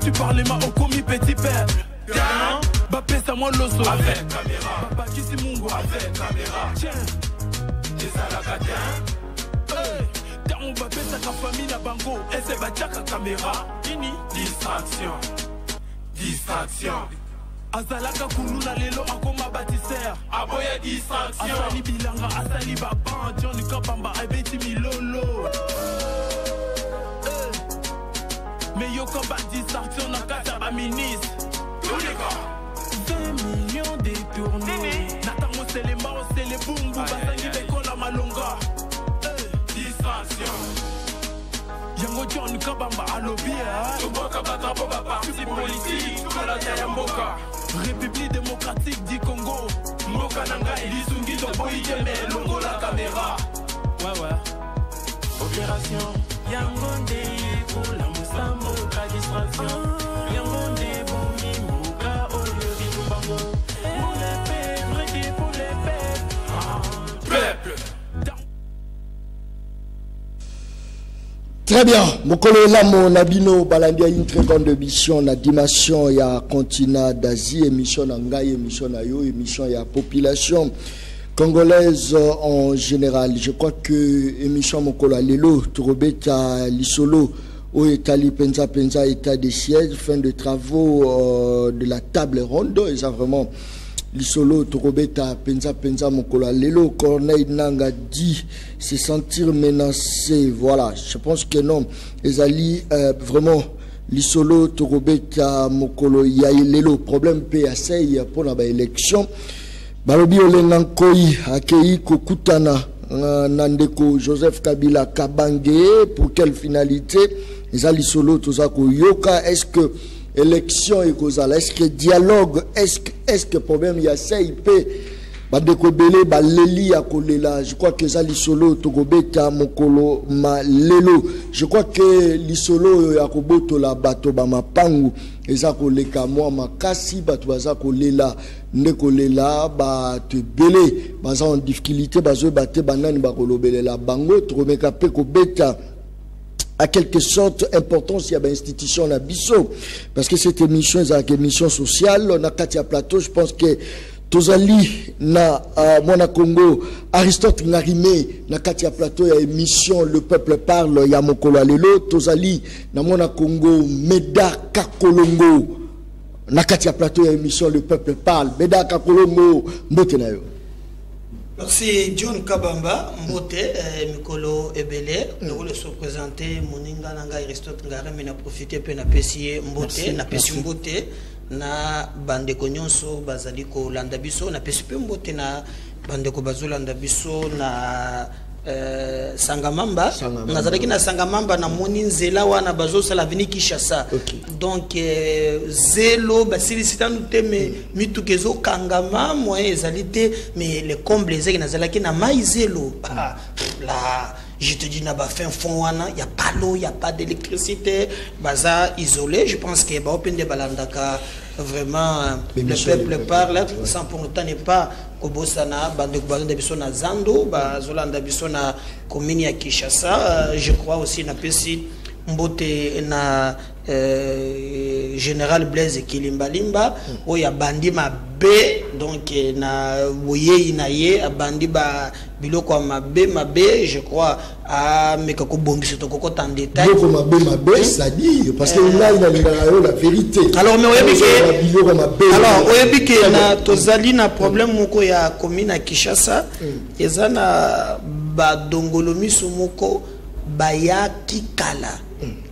tu parlais ma okomi petit père. Bapesa moi l'osso avec caméra. Papa Kisi Mungo avec caméra. Tiens, des alakatins. Quand on bapesa ta famille na bango, et c'est bachaka caméra. Ini distraction, distraction. Azalaka kuluna lelo akoma bâtisseur. Aboya distraction. Asali bilanga, asali baban, Johnny Kabamba, abeti milolo. Mais yo comme distraction na kata ba ministre. Tous les gars 20 millions détournés. Natamo c'est les morts, c'est les boum boum. Basangi bekola malonga. Distraction. Yango John Kabamba alobia. Toboka batrapo ba parti politique. Tobola Yamboka. République démocratique du Congo. Mboka Nangai. Lizungi Toboyi Jeme. Longo la caméra. Ouais. Opération Yangonde pour la Moussambo. La distraction Yangonde Boumi Mouka. Oliori Lubango. Pour les peuples, vrai pour les peuples. Très bien, Mokolo Lamo Nabino Balandia une très grande émission na dimension ya continent d'Asie, émission Nangai, émission Nayo, émission ya population congolaise en général. Je crois que émission Mokolo Lelo Turobeta Lisolo au Etali Penza état des sièges, fin de travaux de la table ronde, et ça vraiment Lisolo Turobeta Penza Mokolo Lelo. Corneille Nanga dit se sentir menacé. Voilà, je pense que non. Ezali vraiment Lisolo Turobeta Mokolo Yailelo. Problème PAC pour la élection. Balobi Olenankoi Akei Kokutana Nandeko Joseph Kabila Kabange. Pour quelle finalité? Ezali Solo Tozako Yoka. Est-ce que élection et causale, est-ce que dialogue, est-ce que problème il y a CIP, bandeko belé baleli ya kolela. Je crois que ça lisolo togobeta mokolo malelo. Je crois que lisolo ya koboto la bato ba mapangu eza koleka moi makasi bato baza kolela ndeko lela ba te belé baza en difficulté bazo baté banani ba kolobelela bango tromeka pe kobeta à quelque sorte importance il y a institution na biso parce que cette émission est une émission sociale on a Katia Plateau. Je pense que tozali na mona Congo Aristote Ngarimé na Katia Plateau ya émission Le Peuple Parle ya mokolo lelo tozali na mona Congo Meda Kakolongo na Katia Plateau ya émission Le Peuple Parle. Meda Kakolongo mbote na yo. Merci John Kabamba, Mbote, Mikolo Ebele. Nous voulons se présenter Moninga Nanga Aristote Ngarame na profiter pe na pesier Mbote, na pesi Mbote na bandeko nyonso bazaliko landa biso na pesi pe Mbote na bandeko bazolanda biso na Sangamamba. Nazalaki na Sangamamba na moni nzela wana bazo sala vini Kinshasa. Donc zelo basili sitanu te me mitukezo kangama moyen ezalité mais les combles ezaki nazalaki na maizelo la je te dis na ba fin fond wana y a pas l'eau, y a pas d'électricité, baza isolé. Je pense que ba open de balandaka vraiment le peuple parle sans pour autant n'est pas Kobosana bandeko balanda biso na Zando bazolanda biso na commune ya Kinshasa. Je crois aussi na pesi Mbote na général Blaise Kilimbalimba oya bandi mabe donc na boye na ye abandi ba biloko mabe je crois à mekako bombisi to koko en détail biloko mabe ça dit parce que là il a la vérité. Alors mais alors oyebike na tozali na problème moko ya commune ya Kinshasa ezana ba dongolomiso moko bayaki kala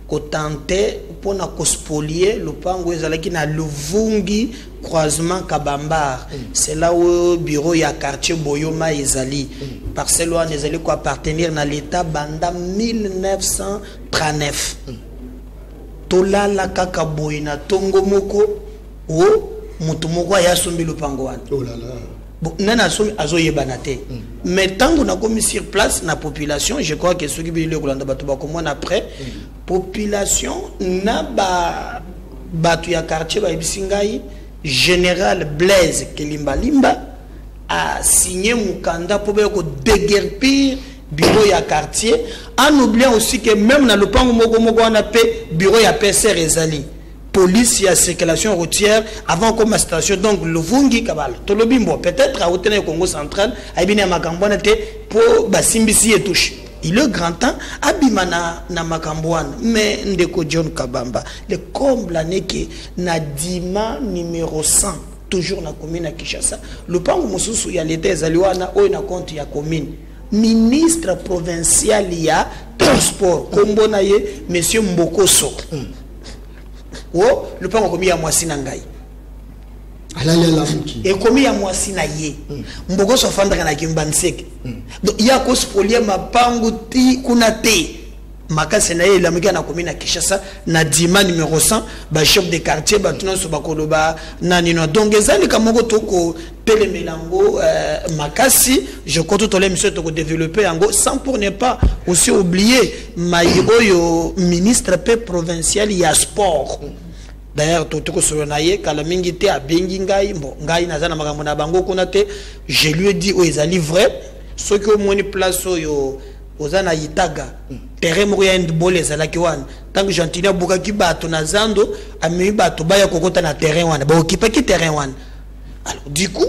kotante pona kospolier lopango ezalaki na Luvungi croisement Kabambar. C'est là où bureau ya quartier Boyoma ezali parcelle wana ezali ko appartenir na l'état banda 1939 tolala kaka boyina tongo moko o mutu moko ya sombi lopango wana. Oh là là. Bon, nana somi azoyebana te. Mais tant qu'on a commis sur place la population, je crois que ceux qui veulent le Kolanda Batuba comme moi après population na ba batu ya quartier ba ibisingai général Blaise Kilimbalimba a signé Mukanda pour déguerpir bureau ya quartier en oubliant aussi que même dans le pango moko moko on a bureau ya PCR ezali police ya circulation routière avant comme station donc le vungi kabal to lo bimbo peut-être à hôtel Congo central abina makambwana te pour basimbisi et touche il est grand temps abimana na makambwana mais ndeko John Kabamba le comble l'année que na dima numéro 100 toujours na commune à Kinshasa le pango mususu ya l'état ezaliwana o na compte ya commune ministre provincial ya transport kombo na ye monsieur Mbokoso oh le pango komi ya mwasi na ngai et komi ya mwasi na ye Mbokoso fandaka na kimbanseke donc ya ko spolier mapango ti kuna te makase na ye la mika na commune na Kinshasa na dima numéro 100 ba chef de quartier ba tuno so bakoloba na nino donc ezali kamoko toko telemelango makasi je compte to l'émission toko développer yango sans pour ne pas aussi oublier mayoyo ministre provincial ya sport d'ailleurs toko solonaye kala mingi te abengi ngai bon ngai nazana makambo na bango kuna te je lui ai dit o ezali vrai ce que au moins place yo ozana yitaga terrain moko ya ndbole ezalaki wana tango gentilina bukaki bato na zando amemi bato baya kokota na terrain wana baokipaki terrain wana alors du coup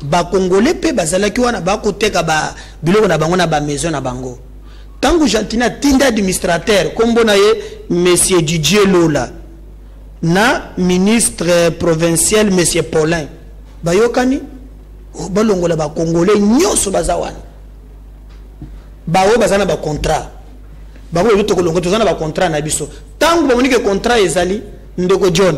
bakongole pe bazalaki wana bakoteka ba biloko na bango na ba maison na bango tango gentilina tinda administrateur kombo na ye monsieur Didier Lola na ministre provincial monsieur Paulin bayokani balongola bakongole nyoso bazawana bawo bazana ba contrat bawo yoto kolongo tozana ba contrat na biso tangu ba monike contrat ezali ndeko John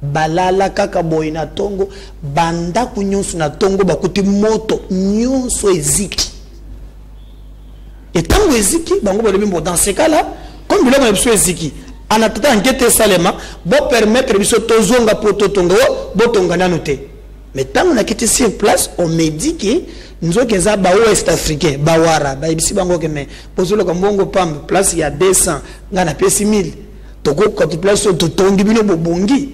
balala kaka boy na tongo banda kunyonso na tongo bakuti moto nyonso eziki et tangu eziki bango balobimbo dans ce cas là comme biloko biso eziki anatata enquête salema bo permettre biso tozonga prototongo bo tonga nanu te mais tangu na kiti sur place on me dit que nous avons des ouest africains, bawara, baibisi bango keme, posolo kambongo pam, place il y a 200, ngana pesi 1000, toko kote place to tongi bino bobongi.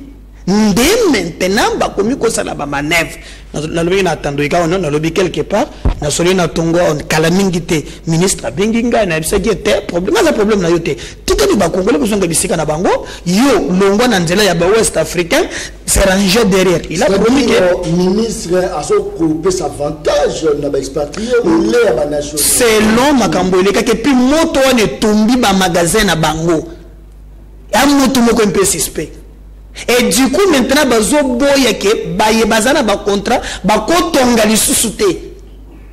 Nde maintenant ba komi ko sala ba manœuvre. Na lobi na tando ika on na lobi quelque part, na soli na tongo on kalamingite ministre benginga na bisa gete problème, na problème na yote. Tout est ba congolais besoin de bisika na bango, yo longwa na nzela ya ba ouest africain. C'est rangé derrière. Il a promis que le ministre a coupé sa avantage dans l'expatrié ou les nationaux. Selon Makamboile, que puis moto ne tombi ba magasin na bango. Un moto moko un peu suspect. Et du coup maintenant bazo boya ke baye bazana ba contrat ba kotonga lisusuté.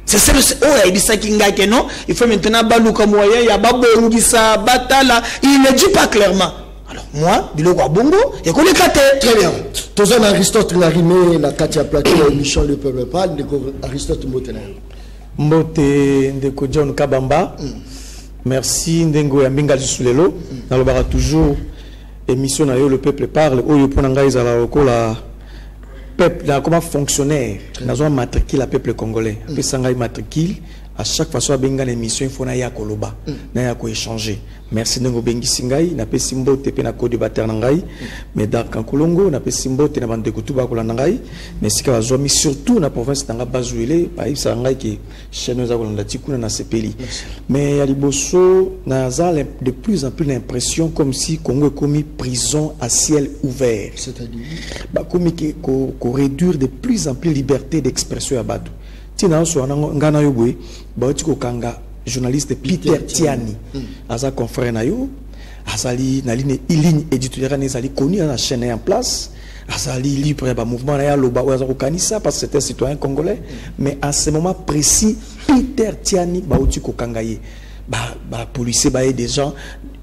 C'est ça oh il dit ça kinga que non, il faut maintenant baluka moyen ya babongisa batala, il ne dit pas clairement. Alors moi, biloko a bongo, et qu'on est caté. Très bien. Tous un Aristote l'a rimé, la Katia Plateau, l'émission Le Peuple Parle, Aristote Mbotena. Mbote ndeko John Kabamba. Merci ndengo ya mbinga Zulelo. Nalobara toujours émission na yo Le Peuple Parle. Oyo ponanga izala lokola peuple, comment fonctionnaire. Nazo matricule la peuple congolais. Pe sanga matricule. À chaque fois, benga l'émission, il faut na ya koloba, na ya ko échanger. Merci ndengo bengi singai, na pe simbo te pe na ko débattre nangai, mais dans Kankolongo, na pe simbo te na bande kutuba ko nangai, mais sika bazomi surtout na province tanga bazuele, pa isa ngai ki chaîne za ko ndati kuna na sepeli. Mais ya liboso na za de plus en plus l'impression comme si Congo est commis prison à ciel ouvert. C'est-à-dire ba commis ko réduire de plus en plus liberté d'expression à Badou. Tina so ngana yo boy ba tiko kanga journaliste Peter Tiani aza confrère na yo azali na ligne éditoriale ezali connu na chaîne en place azali libre ba mouvement na ya loba oza ko kanisa parce que c'est un citoyen congolais mais à ce moment précis Peter Tiani ba tiko kanga ye ba policier ba des gens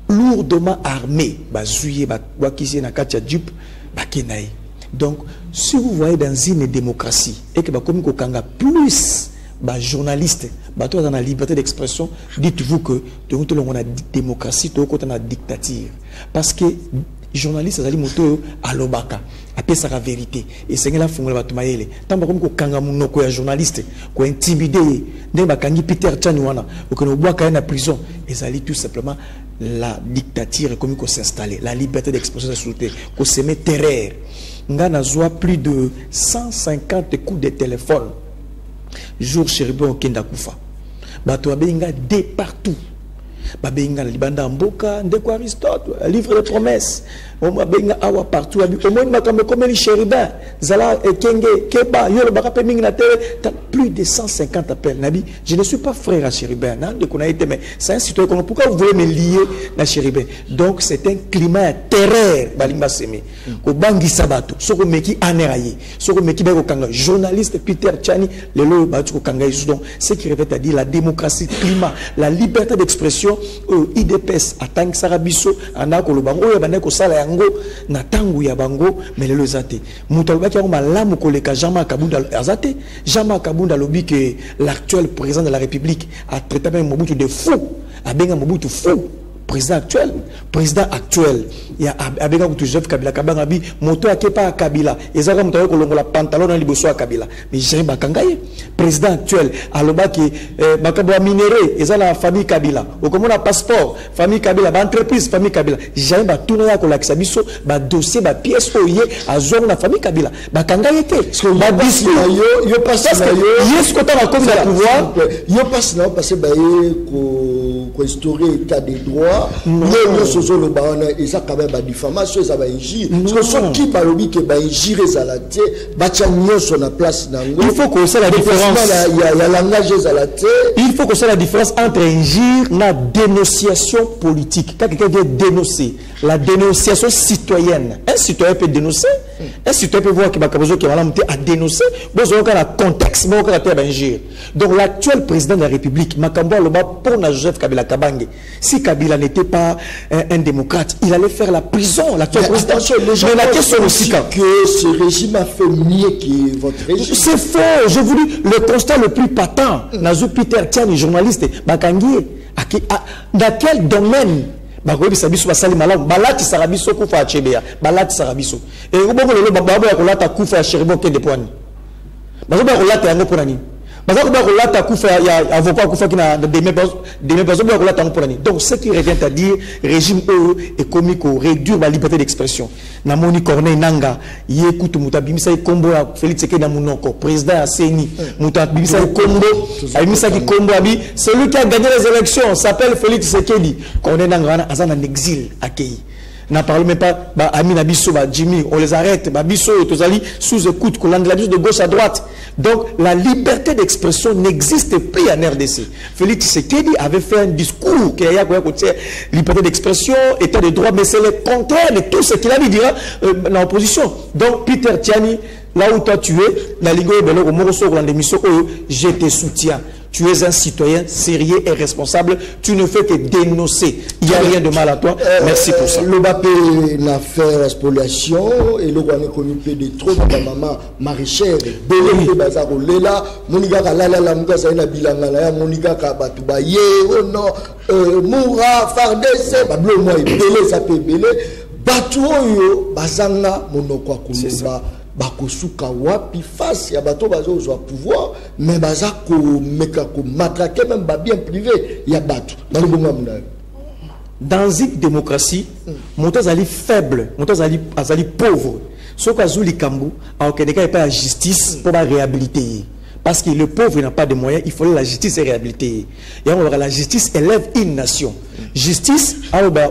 lourdement armés ba zuye ba wakisi na katia dupe ba kenaï. Donc, si vous voyez dans une démocratie et que comme Kokanga plus journaliste, dans la liberté d'expression, dites-vous que nous avons une démocratie, nous avons une dictature. Parce que les journalistes, ils ont à l'obaka, à sa vérité. Et c'est là que vous avez tant que Kokanga Mounoko est journaliste, qui est intimidé, qui Peter Tchaniwana, ou que nous avons en prison, ils allaient tout simplement la dictature comme qu'on s'installer, la liberté d'expression de sauter, qu'on se met terreur. Ngana zoa plus de 150 coups de téléphone jour chez Ribon Kenda Koufa. Bato abenga de partout. babenga na libanda mboka ndeko Aristote livre de promesses on babenga awa partout au moins makambe comme les chérubins zala ekenge keba yo le baka mingi na télé plus de 150 appels nabi je ne suis pas frère à chérubin nan de connait mais c'est un citoyen pourquoi vous voulez me lier na chérubin donc c'est un climat de terreur balimba semi ko bangi sabato soko meki aneraye soko meki ba ko kanga journaliste Peter Tchani le lo ba ko kanga donc ce qui revient à dire la démocratie climat la liberté d'expression IDPS atang sarabiso anako lo bango ya baneko sala yango na tangu ya bango melelo zate mutalba ki malamu koleka Jean-Marc Kabunda azate Jean-Marc Kabunda lobi que l'actuel président de la République a traité même Mobutu de fou a benga Mobutu fou président actuel il y a abenga Mobutu Joseph Kabila kabanga bi moto akepa Kabila ezaka moto ko longola pantalon na liboso ya Kabila mais Jérémy Bakangaye président actuel aloba ki bakabwa minéré ezala la famille Kabila okomona passeport famille Kabila ba entreprise famille Kabila Jérémy batuna ya ko lakisa biso ba dossier ba pièce oye azonga na famille Kabila Bakangaye te ba discours yo passe na yo yes ko ta comme la pouvoir yo passe na parce que ba ko instaurer état de droit yo sozo lo baona eza quand même ba diffamation eza ba injure parce que so qui ba lobi ke ba injure ezalate ba tia nyonso na place nango il faut que ça la différence il y a langage ezalate il faut que ça la différence entre injure na dénonciation politique quand quelqu'un vient dénoncer la dénonciation citoyenne un citoyen peut dénoncer un citoyen peut voir que bakabozo ke malamu te a dénoncer bozo ka la contexte bo ka ta ba injure donc l'actuel président de la République Makambo Loba pour na Joseph Kabila Kabange si Kabila n'était pas un démocrate il allait faire la prison l'actuel président mais la question aussi que ce régime a fait mieux que votre régime c'est faux je vous dis le constat le plus patent Nazu Peter Tiani journaliste Bakangie dans quel domaine bakobi sabiso basali malamu balati sarabiso kufa achebea balati sarabiso et ubongo lelo bababo ya kolata kufa ya cheribo kende pwani bazoba kolata yango pona nini bazoba kolata kufa ya avocat kufa kina demain bazoba kolata yango pona nini donc ce qui revient à dire régime est comique réduire la liberté d'expression na moni Corneille Nanga yekutu mutabimisa ikombo ya Félix Tshisekedi na munoko président ya CENI mutabimisa ikombo abimisa ki kombo abi celui qui a gagné les élections s'appelle Félix Tshisekedi Corneille Nanga azana en exil accueilli n'a parlé même pas bah Amina Bisso bah Jimmy on les arrête bah Bisso tozali sous écoute qu'on la de gauche à droite donc la liberté d'expression n'existe plus en RDC Félix Tshisekedi avait fait un discours qui a côté liberté d'expression état de droit mais c'est le contraire de tout ce qu'il a dit dans l'opposition donc Peter Tiani là où toi tu es la ligue bello au moroso dans l'émission je te soutiens tu es un citoyen sérieux et responsable. Tu ne fais que dénoncer. Il n'y a rien de mal à toi. Merci pour ça. Le Bapé n'a fait la spoliation et le Guané connu de trop de maman maraîchère. Belé bazar au lela. Monika kalala la muka saina bilangala. Monika kabatuba ye oh non moura fardese. Bablo moi belé ça peut belé. Batu oyo bazanga monokwa kuluba. Bakosuka wapi face ya bato bazo zo pouvoir mais baza ko meka ko matraquer même ba bien privé ya bato dans une démocratie moto ali faible moto azali pauvre soko azuli kambu a okeneka pas la justice pour la réhabiliter parce que le pauvre n'a pas de moyens il faut la justice et réhabiliter et on la justice élève une nation justice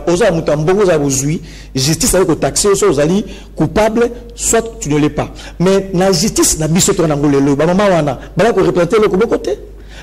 oza mutambongo za bozui justice avec taxer aux ali coupable soit tu ne l'es pas mais la justice na biso to na ngolelo ba mama wana bala ko représenter le côté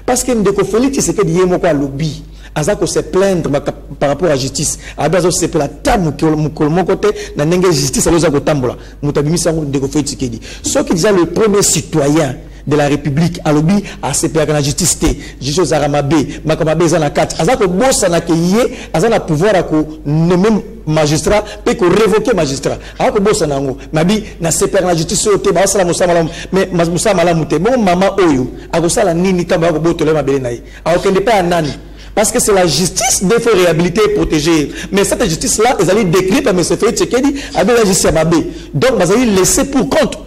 parce que ndeko Félix c'est que dié moko lobby azako se plaindre par rapport à la justice abazo se pela tamu mon côté na ndenge justice azoza ko tambola mutabimisa ndeko Félix Tshisekedi ce qui disait le premier citoyen de la République à lobby à se faire la justice justice Zaramabe Makamabe zana 4 azako bossa na keye azana pouvoir à ko nommer magistrat peut ko révoquer magistrat azako bossa nango mabi na se faire la justice ote ba sala musama mais musama la muté bon mama oyo akosala nini tamba ko botole mabele nayi akende pas nani parce que c'est la justice de faire réhabiliter et protéger mais cette justice là ils allaient décrire par M. Félix Tshisekedi avec la justice Mabé donc ils allaient laisser pour compte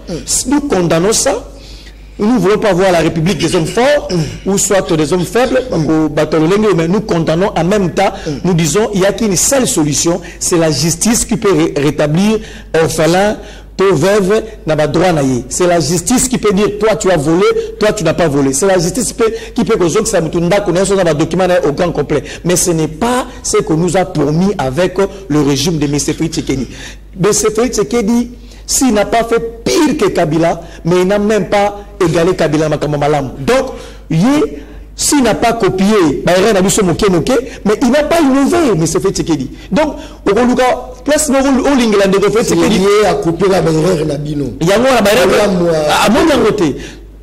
nous condamnons ça. Nous ne voulons pas voir la République des hommes forts ou soit des hommes faibles, mais nous condamnons en même temps, nous disons il n'y a qu'une seule solution, c'est la justice qui peut rétablir orphelins, to veuve n'a pas droit naïe. C'est la justice qui peut dire toi tu as volé, toi tu n'as pas volé. C'est la justice qui peut que ça mutunda connaître dans document au grand complet. Mais ce n'est pas ce que nous a promis avec le régime de M. Félix Tshisekedi. M. Félix Tshisekedi, s'il n'a pas fait pire que Kabila, mais il n'a même pas égalé Kabila Malam. Donc, s'il n'a pas copié, mais il n'a pas innové, M. Félix Tshisekedi. Donc, place au Lingland de Félix Tshisekedi. Il a coupé la barrière Nabino. Il y a la barrière à mon côté.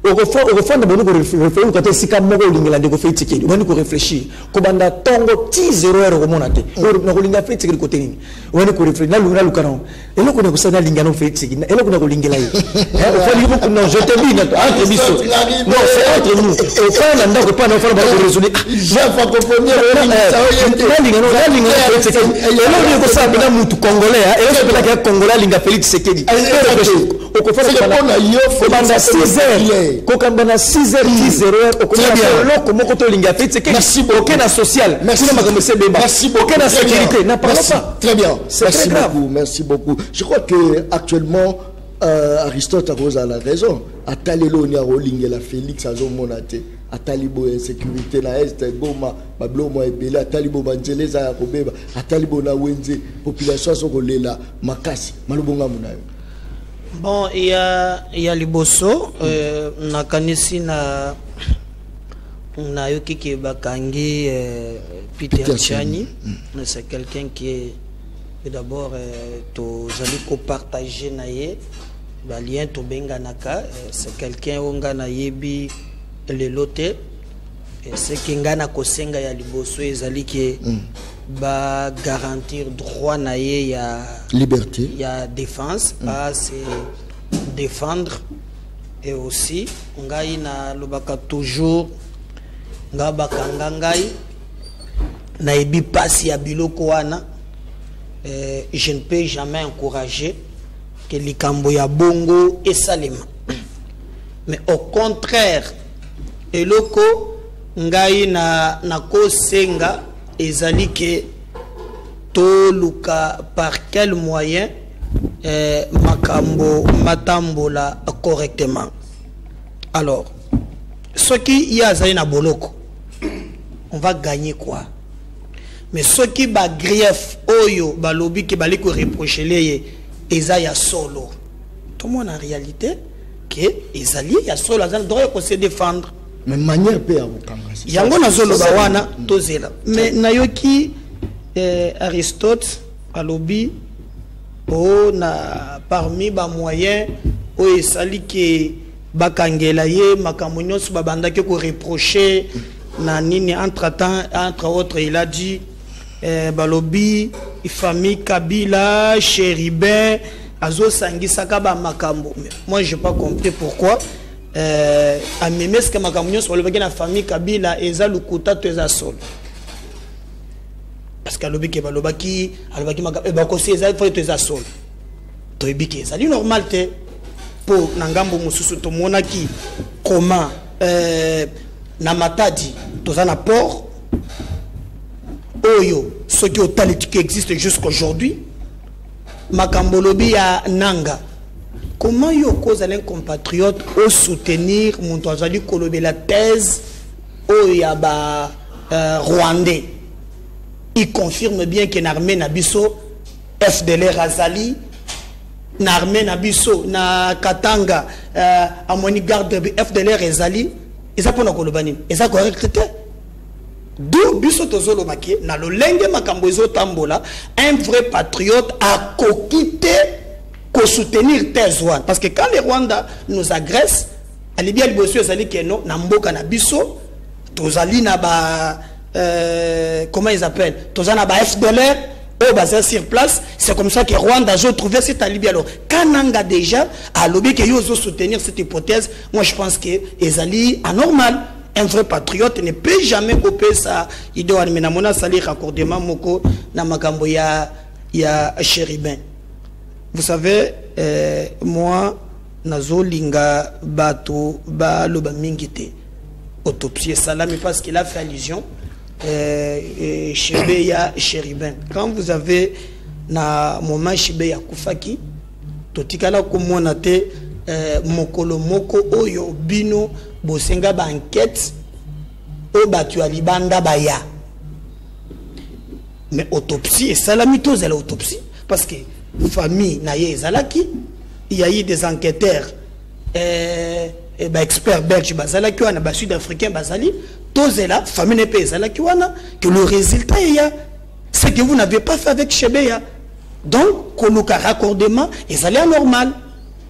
Au fond de mon réfléchir, quand c'est comme au Lingland de Félix Tshisekedi, on va réfléchir. Kobanda Tongo 10 0 au monate. On va Lingland Félix Tshisekedi côté. On va réfléchir. Là, nous allons canon. Et là, on a ça Lingland Félix Tshisekedi. Et là, on a Lingland. Non, je te dis, entre bisous. Non, c'est entre nous. Au fond, on n'a pas d'enfant pour résoudre. J'ai pas compris. Là, Lingland Félix Tshisekedi. Et là, on a ça bien mutu congolais. Et là, on a que congolais Lingland Félix Tshisekedi. Au fond, on a 6 heures. Kokambana 6h, 10h, merci beaucoup. Aucun social. Merci beaucoup. Aucun sécurité. Très bien. Merci beaucoup. Merci beaucoup. Je crois que actuellement Aristote a la raison. Atalelo ni aroling la Félix azomonate. Atalibo insécurité na est boma bablomo ebele atalibo banzeleza ya kobeba atalibo na wenze population sokolela makasi malobonga munayo. Bon, il y a Liboso, nakanisi na yoki bakangi Peter Chani. C'est quelqu'un qui est d'abord to zaliko partager naye balien to benga naka. C'est quelqu'un onga na yebi le lote. C'est kingana kosenga ya Liboso ezali ki ba garantir droit naye ya liberté, il y a défense, c'est défendre, et aussi ngai na lobaka toujours ngabaka ngai na ebi pasi ya biloko wana. Je ne peux jamais encourager que likambo ya bongo et salima, mais au contraire eloko ngai na ko senga ezali ke to luka par quel moyen makambo matambola correctement. Alors ce qui y a na boloko, on va gagner quoi? Mais ce qui ba grief oyo balobi ki bali ko reprocher leye eza ya solo. Tout le monde en réalité que ezali ya solo azana droit ko se défendre. Mais manière pe ya bokanga. Yango na solo bawana tozela. Mais nayoki Aristote alobi o na parmi ba moyens o esali ke bakangela ye makambo nyonso babandaki ko reprocher na nini entre autres il a dit balobi famille Kabila Chéribin azo sangisaka ba makambo. Moi j'ai pas compris pourquoi amemeska makambo nyonso balobaki na famille Kabila eza lukuta to eza solo. Parce que alobaki balobaki makambo bakosi eza faut to eza solo. To ebiki eza normal te po na ngambo mususu to monaki comment na Matadi toza na port oyo ce qui qui existe jusqu'aujourd'hui makambo lobi ya Nanga. Comment yo cause un compatriote au soutenir mon azali kolobe la thèse oyo ya ba rwandais? Il confirme bien que l'armée Nabiso FDLR Azali na armée Nabiso na Katanga à moni garde FDLR Azali eza pona kolobani eza correct te. D'où biso tozolo makie na lolenge makambo ezo tambola un vrai patriote a kokité ko soutenir thèse one, parce que quand les Rwandais nous agressent alibia liboso ezali que non na mboka na biso tozali na ba comment ils appellent tozana ba FDLR au basé sur place. C'est comme ça que Rwanda a trouvé cette alibi. Alors Kananga déjà a lobby que yo soutenir cette hypothèse. Moi je pense que ezali anormal. Un vrai patriote ne peut jamais couper ça. Il doit amener na sali raccordement moko na makambo ya Chéribin. Vous savez, moi nazo linga bato ba loba mingite autopsie salami parce qu'il a fait allusion Chibeya Chéribin. Quand vous avez na moment Chibeya Koufaki totikala komona te mokolo moko oyo bino bosenga ba enquête o batu alibanda baya mais autopsie et salamito zela autopsie parce que famille na ye ezalaki il y a eu des enquêteurs experts belges bazalaki wana ba sud-africain bazali tozela famille ne pe ezalaki wana que le résultat c'est que vous n'avez pas fait avec Chebeya. Donc koluka raccordement ezali anormal.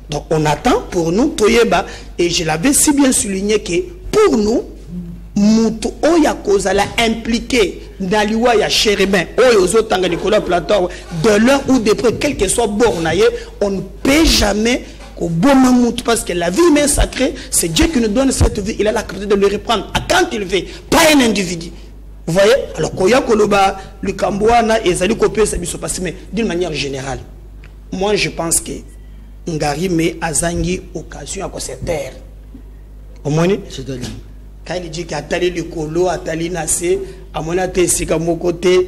Donc on attend pour nous toyeba et je l'avais si bien souligné que pour nous mutu oya kozala impliqué dans liwa ya chérubin oyo ozotanga Nicolas Platon de l'heure ou de près quel que soit bornaye on ne peut jamais au bon moment parce que la vie humaine sacrée c'est Dieu qui nous donne cette vie, il a la capacité de le reprendre à quand il veut, pas un individu. Vous voyez? Alors koya koloba le Kambouana et Zali Kopé ça se passe mais d'une manière générale moi je pense que Ngari me azangi occasion à se taire au moins c'est-à-dire quand il dit qu'atali le colo atali nase à mon até sika mon côté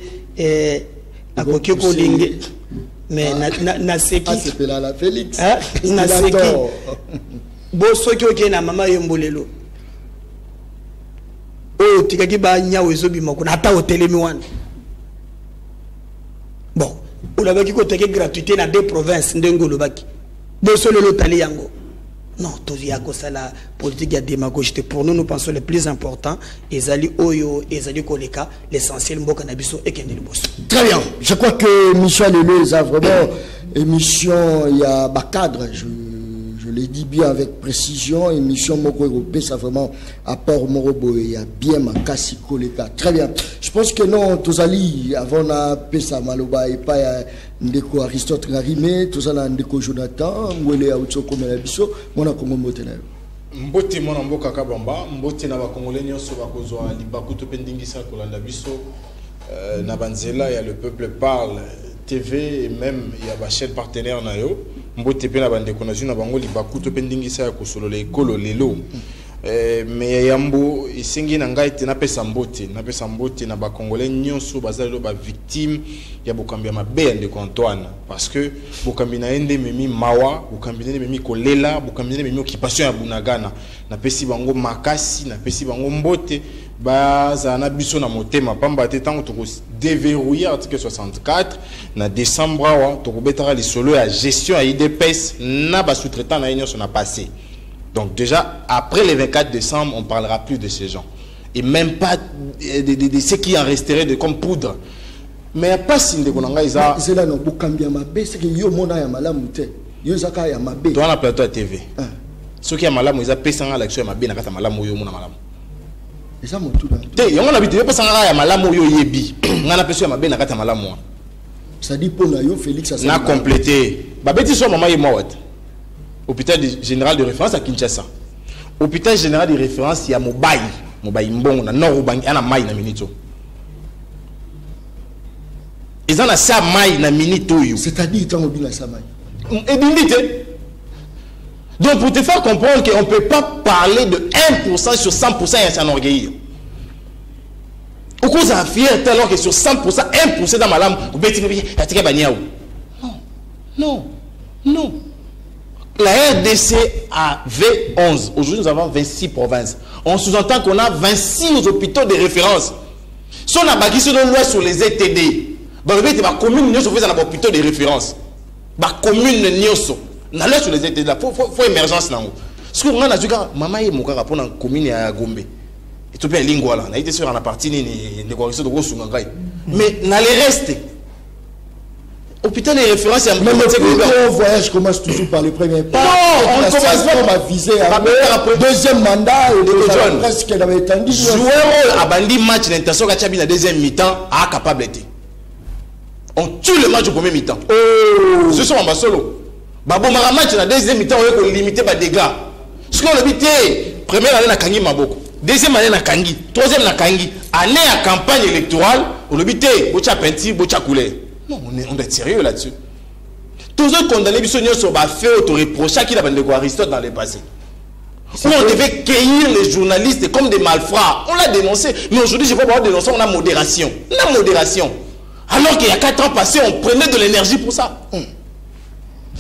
à côté kolingue mais na seki c'est la Félix na seki bo soki oke na mama yombolelo o tikaki ba nyawo ezobi mako na ta hotelemi wana bon olabaki ko teke gratuité na deux provinces ndengolo baki bo solo lo tali yango. Non, tout y a que la politique de démagogie. Pour nous, nous pensons le plus important. Ezali Oyo, Ezali Koleka, l'essentiel, Mbokanabiso et Kendelibos. Très bien. Je crois que Michel Leleux a vraiment émission, il y a un cadre, je l'ai dit bien avec précision. Émission Moko Europé, ça vraiment apport Morobo, il y a bien ma Kassi Koleka. Très bien. Je pense que non, Tozali, avant na Pesa Maloba et pas ndeko Aristote Ngarimé, Tozala ndeko Jonathan, Mwele Aoutsoko Melabiso, Mona Kongo Motena. Mbote mona mboka kabamba, mbote na bakongolais nyonso bakozwa libakuto pendingisa kolanda biso na banzela ya le peuple parle TV et même il y a ba chaîne partenaire na yo. Mbote pe na bandeko na juna bango libakuto pendingisa ya kosolola ekolo lelo. Mais yambo isingi na ngai te napesa mbote na bakongolais nyonso bazalo ba victime ya bokambi ya mabe ndeko Antoine parce que bokambi na ende memi mawa bokambi na memi kolela bokambi na memi occupation ya Bunagana na pesi bango makasi na pesi bango mbote baza na biso na motema pamba te tango to déverrouiller article 64 na décembre wa to betara lisolo ya gestion ya IDPS na ba sous-traitant na union na passé. Donc déjà, après le 24 décembre, on ne parlera plus de ces gens. Et même pas de ce qui en resterait de comme poudre. Mais il n'y a pas si de Konanga Isa. C'est là, non, c'est que yo mona ya malamu te. Yo zaka ya mabe. Toi, on a plateau à TV. Ce qui est malamu, ils ont payé à l'action mabe na kata malamu yo mona malamu. Et ça, mon tout là. Te, yon on habite, yo payé à malamu yo yebi. On a payé à mabe na kata malamu. Ça dit pour yo Félix ça. Na complété. Babeti so maman yemo wat. Hôpital général de référence à Kinshasa. Hôpital général de référence, il y a Mobaï Mbong, na Nord Ubangi, na Maï na Minito. Ils ont ça Maï na Minito. C'est-à-dire qu'ils ont oublié ça Maï. Et d'unité. Donc pour te faire comprendre qu'on ne peut pas parler de 1% sur 100% et s'enorgueillir. Au cause de la fierté alors que sur 100%, 1% dans ma lame, vous bêtez, non. La RDC avait 11. Aujourd'hui, nous avons 26 provinces. On sous-entend qu'on a 26 hôpitaux de référence. Si on a bâti sur nos lois sur les ETD, la commune n'y a pas d'hôpitaux de référence. La commune n'y a pas sur les ETD. Il faut émergence. Ce qu'on a dit, maman est mon gars pour la commune à Gombe. Et tout le monde est lingua. On a été sur la partie de correction de Gossungangai. Mais on allait rester. Hôpital de référence, il y a même le voyage commence toujours par le premier pas. Non, on commence pas à viser après deuxième mandat et presque avait étendu. Joueur a bandi match l'intention qu'a la deuxième mi-temps a capable d'être. On tue le match au premier mi-temps. Oh, ce sont en solo. Babo mara match la deuxième mi-temps on est limité par dégâts. Ce qu'on a dit première année na Kangi Maboko, deuxième année na Kangi, troisième na Kangi, année à campagne électorale, on a dit bocha penti, bocha coulé. Non, on est sérieux là-dessus. Tous les condamnés qui sont fait auto-reprocher qu'il a de Aristote dans le passé. On devait cueillir les journalistes comme des malfrats. On l'a dénoncé. Mais aujourd'hui, je ne peux pas dénoncer, on a modération. On a modération. Alors qu'il y a 4 ans passés, on prenait de l'énergie pour ça.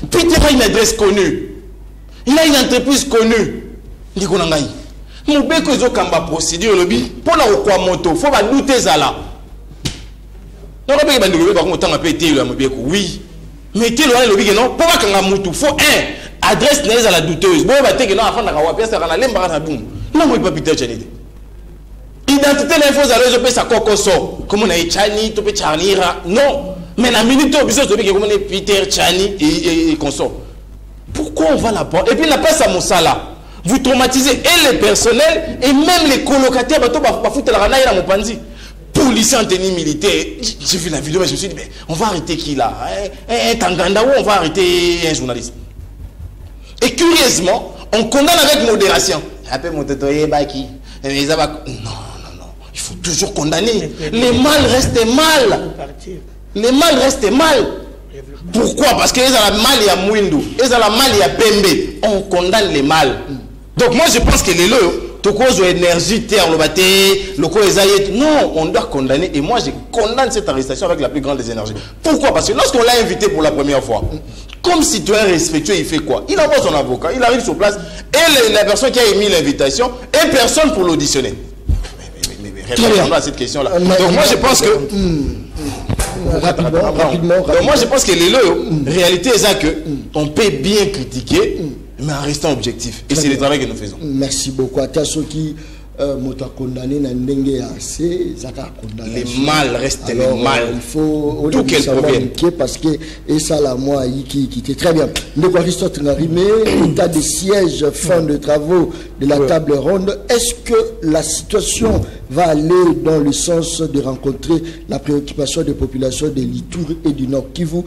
Peter a une adresse connue. Il a une entreprise connue. Il dit qu'on a mon bec aux kamba procédure lobby pour la quoi moto faut pas douter ça là. Non pas que nous par contre on a pété le mon bec oui. Mais tu le lobby non pour pas kanga moto faut un adresse n'est à la douteuse. Bon bah que non afin d'avoir pièce à la lemba na boum. Non moi pas Peter Chani. Identité l'info ça les sa kokoso comme on a Chani to pe Chanira non mais la minute au biso to be comme on est Peter Chani et consort. Pourquoi on va la prendre et puis la passe à Moussala. Vous traumatisez et les personnels et même les colocataires. Policiers en tenue militaire. J'ai vu la vidéo et je me suis dit, mais on va arrêter qui là? Un Tanganda ou on va arrêter un journaliste? Et curieusement, on condamne avec modération. Non, il faut toujours condamner. Les mal restent mal. Les mal restent mal. Pourquoi? Parce qu'ils ont la mal et à Mouindou. Ils ont la mal et à Pembe. On condamne les mal. Donc moi je pense que les lots, tout cause énergie, terre, le bâté, le co non, on doit condamner. Et moi je condamne cette arrestation avec la plus grande des énergies. Pourquoi? Parce que lorsqu'on l'a invité pour la première fois, comme citoyen respectueux, il fait quoi? Il envoie son avocat, il arrive sur place, et la personne qui a émis l'invitation, et personne pour l'auditionner. Mais répondons à cette question-là. Donc moi je pense que... Donc moi je pense que les lots, réalité est ça que on peut bien critiquer, mais en restant objectif. Et c'est le travail que nous faisons. Merci beaucoup. Attention qui m'a condamné dans les mal restent les mal. Il faut tout quel problème parce que et ça la moi qui était très bien. Le Aristote Narimé, état de siège, fin de travaux de la table ronde. Est-ce que la situation va aller dans le sens de rencontrer la préoccupation des populations de l'Ituri et du Nord Kivu?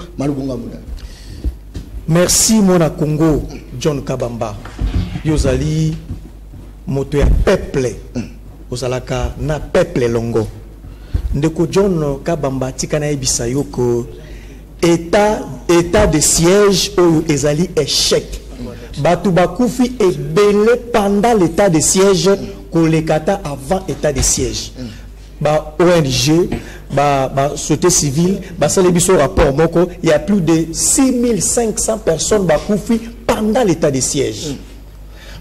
Merci Mona Congo John Kabamba. Yozali moto ya peuple. Ozalaka na peuple longo. Ndeko John Kabamba tikana ebisa yoko état de siège oyo ezali échec. Batu bakufi ebele pendant l'état de siège kolekata avant état de siège. Ba ONG, ba société civile, ba salebiso rapport moko, il y a plus de 6500 personnes bakoufi pendant l'état de siège.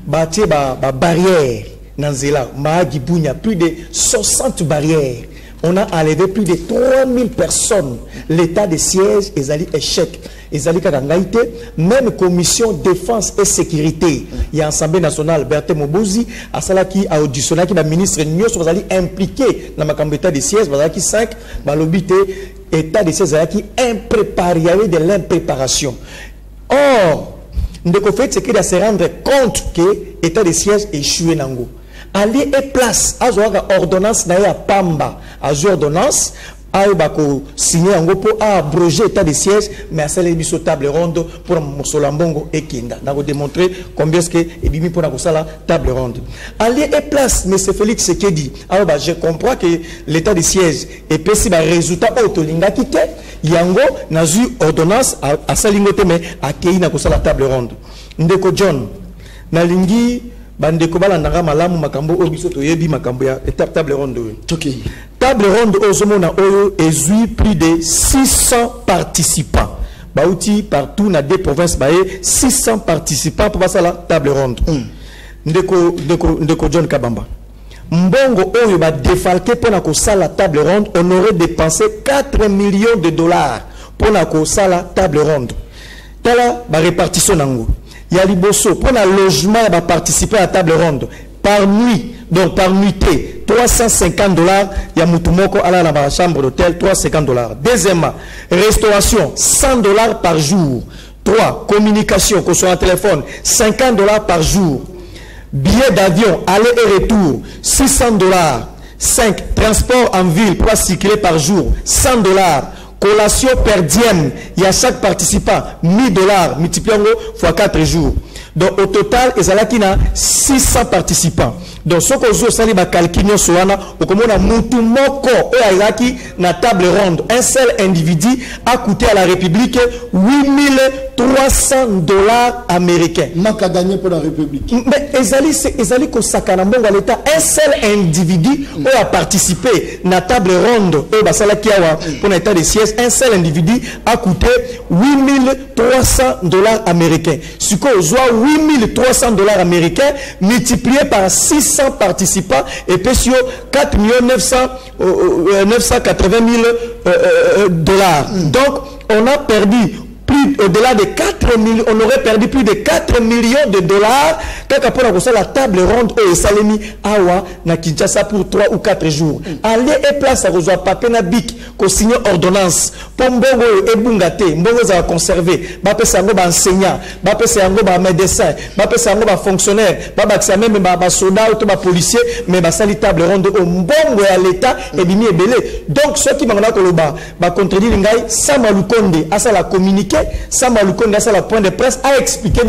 Ba tie ba barrière nanzela, ma gibunya plus de 60 barrières. On a enlevé plus de 3000 personnes. L'état de siège ezali échec. Ezali kadangaite, même commission défense et sécurité. Il y a Assemblée nationale Berthe Mobozi, asalaki a auditionné qui la ministre Nyos ezali impliqué dans ma état de siège, bazaki 5, balobité état de siège ezali impréparé, il y avait de l'impréparation. Or, ndeko fait c'est qu'il a se rendre compte que état de siège échoué nango. Aller et place à ordonnance na Pamba à ordonnance à bako signer en gros pour abroger état de siège mais à celle biso table ronde pour Mosolambongo et Kinda n'a démontrer combien est-ce que et bimi pour la table ronde. Aller et place monsieur Félix Sekedi alors je comprends que l'état de siège et puis si ba résultat autolinga quitté yango na eu ordonnance à salingote mais à Keina ko sala table ronde ndeko John na lingi bandeko balandanga malamu makambo obiso toyebi makambo ya table ronde. OK. Table ronde ozomona oyo ezui plus de 600 participants. Bauti partout na deux provinces baé 600 participants pour passer la table ronde. Ndeko John Kabamba. Mbongo oyo ba défalqué pour na ko sala table ronde, on aurait dépensé 4 millions de dollars pour na ko sala table ronde. Tala ba répartition nango. Il y a liboso pour le logement il va participer à la table ronde par nuit, donc par nuitée 350 $. Il y a Moutoumoko à la chambre d'hôtel 350 $. Deuxièmement, restauration 100 $ par jour. 3, communication que sur un téléphone 50 $ par jour. Billet d'avion aller et retour 600 $. 5, transport en ville pour circuler par jour 100 $. Collation per diem, il y a chaque participant 1000 $ multiplié fois 4 jours. Donc au total, il y a 600 participants. Donc ce que vous savez, bah calcul soana, au comment on a mutu moko et ayaki na table ronde, un seul individu a coûté à la République 8300 $ américains. Manque à gagner pour la République. Mais ezali ko sakana mbongo l'État, un seul individu a participé na table ronde et basala kiawa pour l'état de siège, un seul individu a coûté 8300 $ américains. Ce que vous 8300 $ américains multiplié par 600 participants et puis sur 4 980 000 $. Donc on a perdu plus au-delà de 4 millions, on aurait perdu plus de 4 millions de dollars quand on a la table ronde au Salemi Awa na Kinshasa pour 3 ou 4 jours. Aller et place à rejoindre papier na bic qu'on signe ordonnance pour mbongo et bungate mbongo za conserver ba pesa ngo ba enseignant ba pesa ngo ba médecin ba pesa ngo ba fonctionnaire ba baksa même ba soldat ou ba policier mais ba sali table ronde au mbongo à l'état et bimi ebele. Donc ceux qui mangana ko loba ba contredire ngai Sama Lukonde asa la communiquer Sama Lukonde asa la point de presse a expliqué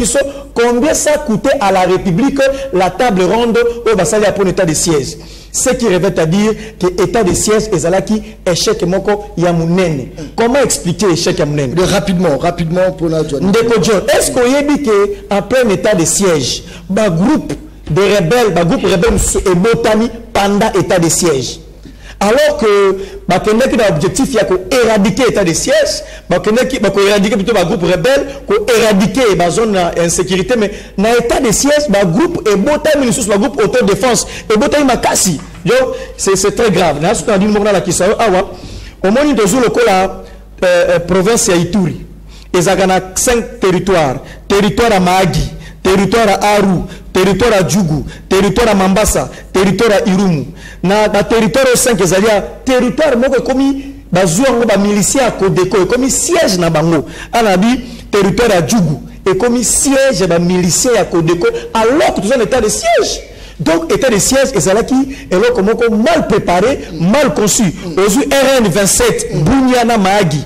combien ça coûtait à la République la table ronde au basali pour l'état de siège. Ce qui revient à dire que l'état de siège est qui échec moko ya munene. Comment expliquer l'échec ya munene? Rapidement pour la journée. Est-ce qu'on y dit que en plein état de siège, ba groupe de rebelles, et botami pendant état de siège? Alors que qui a l'objectif de éradiquer l'état de siège, éradiquer plutôt le groupe rebelle, éradiquer la zone d'insécurité, mais dans l'état de siège, le groupe et le groupe autodéfense et makasi. C'est très grave. Au moins, la province de Ituri, il y a 5 territoires. Territoire à Mahagi, territoire à Aru, territoire à Djougou, territoire à Mambasa, territoire à Irumu. Na territoire 5 ezalia territoire moko komi bazuango ba miliciens à Kodeko komi siège na bango. Anabi territoire à Djougou et komi siège ba miliciens à Kodeko alors que tout ça état de siège. Donc état de siège ezala qui est là comme mal préparé, mal conçu. Ozu RN 27 Bunyana Mahagi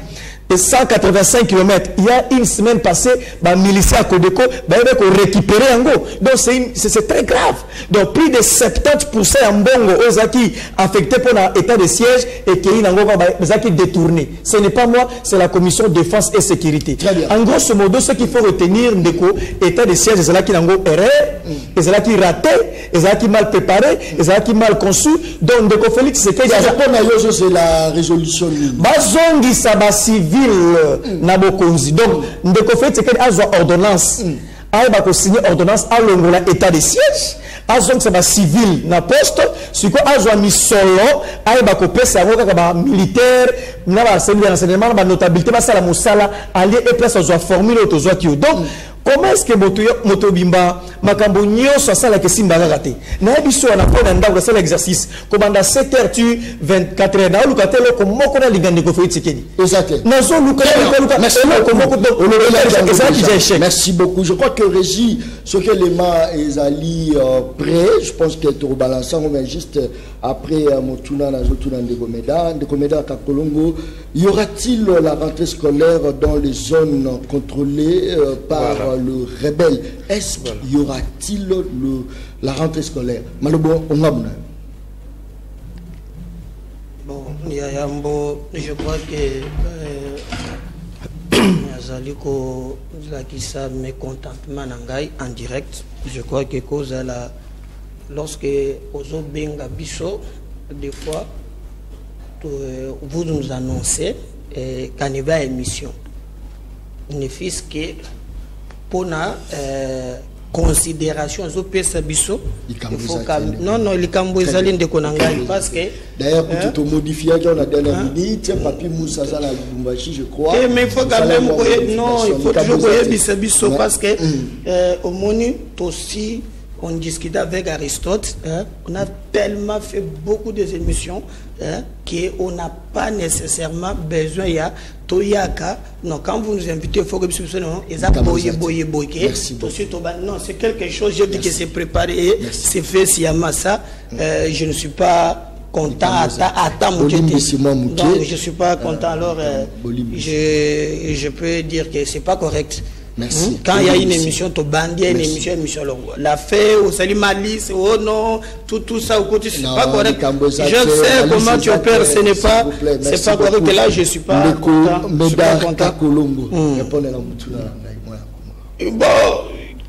et 185 km. Il y a une semaine passée, les miliciens à Kodeko ont récupéré un go. Donc c'est très grave. Donc plus de 70% en bongo ozaki affecté pour l'état de siège et qui est détourné. Ce n'est pas moi, c'est la commission défense et sécurité. En grosso modo, ce qu'il faut retenir de l'état de siège, c'est là qui est erreur, c'est là qui est raté, c'est là qui est mal préparé, c'est là qui est mal conçu. Donc Ndeko Félix, c'est la résolution. Bazongi Saba civil. Nabokonzi. Donc, Ndeko Félix, c'est qu'il a une ordonnance. Il a signé ordonnance à l'état de siège. Il a civil na poste. Si quoi a mis solo, il a un militaire, il a un enseignement, il a notabilité, il a la moussala, il a place à formule autozoatio. Donc, comment est-ce que Motobimba makambo nyonso asala ke simba raté na biso na pona ndako ça l'exercice komanda 7h tu 24h na lukatelo ko moko na ligande ko feti kedi exact na zo merci beaucoup. Je crois que Régie ce que les mains ezali prêt, je pense que tu rebalances on va juste après Motuna na Zotuna de Komeda Kakolongo. Y aura-t-il la rentrée scolaire dans les zones contrôlées par le rebelle? Est-ce qu'il y aura-t-il la rentrée scolaire? Malobo, on a bon, je crois que Zaliko Zakisa mécontentement nangai en direct. Je crois que cause la lorsque Ozo Benga Bisso des fois vous nous annoncez qu'en y va émission ne fût-ce que pour la considération il faut non il est de Konangai parce que d'ailleurs tu modifié dans la dernière minute papier Moussa Zala Lubumbashi je crois mais il faut quand même non il faut toujours biso parce que au monu aussi on discutait avec Aristote, on a tellement fait beaucoup d'émissions qu'on n'a pas nécessairement besoin de Toyaka. Non, quand vous nous invitez, il faut que vous soyez non, non, c'est quelque chose, je dis que c'est préparé, c'est fait, s'il y a ça, je ne suis pas content à donc je ne suis pas content, alors je peux dire que c'est pas correct. Merci. Quand il y a une émission, tu bandis, une émission, la fait, au salut malice, oh non, tout ça au côté, c'est pas correct. Je sais comment tu opères, ce n'est pas, c'est pas correct. Et là, je suis pas content. Bon,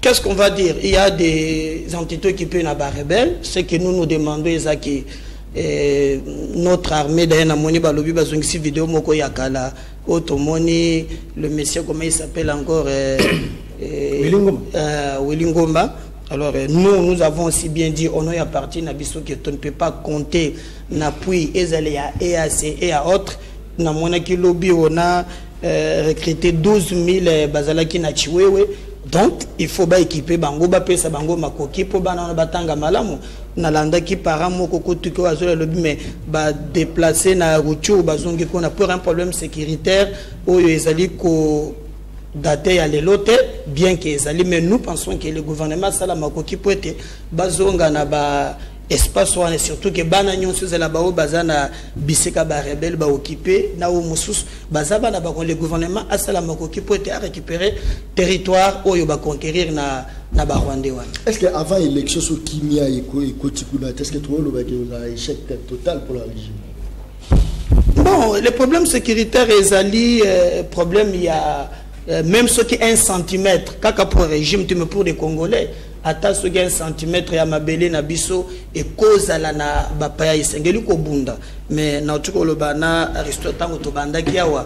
qu'est-ce qu'on va dire? Il y a des entités qui peuvent n'avoir rebelle. Ce que nous demandons, c'est que notre armée d'ailleurs moni balobi bazongisi vidéo moko yakala otomoni le monsieur comment il s'appelle encore Willingomba. Alors nous avons aussi bien dit on a parti na biso que tu ne peux pas compter n'appui ezali ya EAC et à autres na mona ki lobby on a recruté 12 000 bazalaki na chiwewe. Donc il faut ba équiper bango ba pesa bango makoki po bana batanga malamu na landa ki paramo koko tuko azola lobby mais ba déplacer na ruchu bazongi ko na pour un problème sécuritaire oyo ezali ko daté ya lelote bien que ezali mais nous pensons que le gouvernement sala makoki po ete bazonga na ba espace wana surtout que bana nyonso zela bao bazana biseka ba rebelle ba occuper na o mususu bazaba na ba le gouvernement asala makoki po ete a récupérer territoire oyo ba conquérir na ba Rwandais wana. Est-ce que avant élection sur Kimia et Kotikuna est-ce que tu vois le échec total pour la région? Bon, le problème sécuritaire ezali problème il y a même ce qui est 1 centimètre kaka pour régime tu me pour des Congolais ata ce qui est 1 centimètre ya mabele na biso et cause la na bapaya isengeli ko bunda mais na tuko lobana aristotango to bandaki awa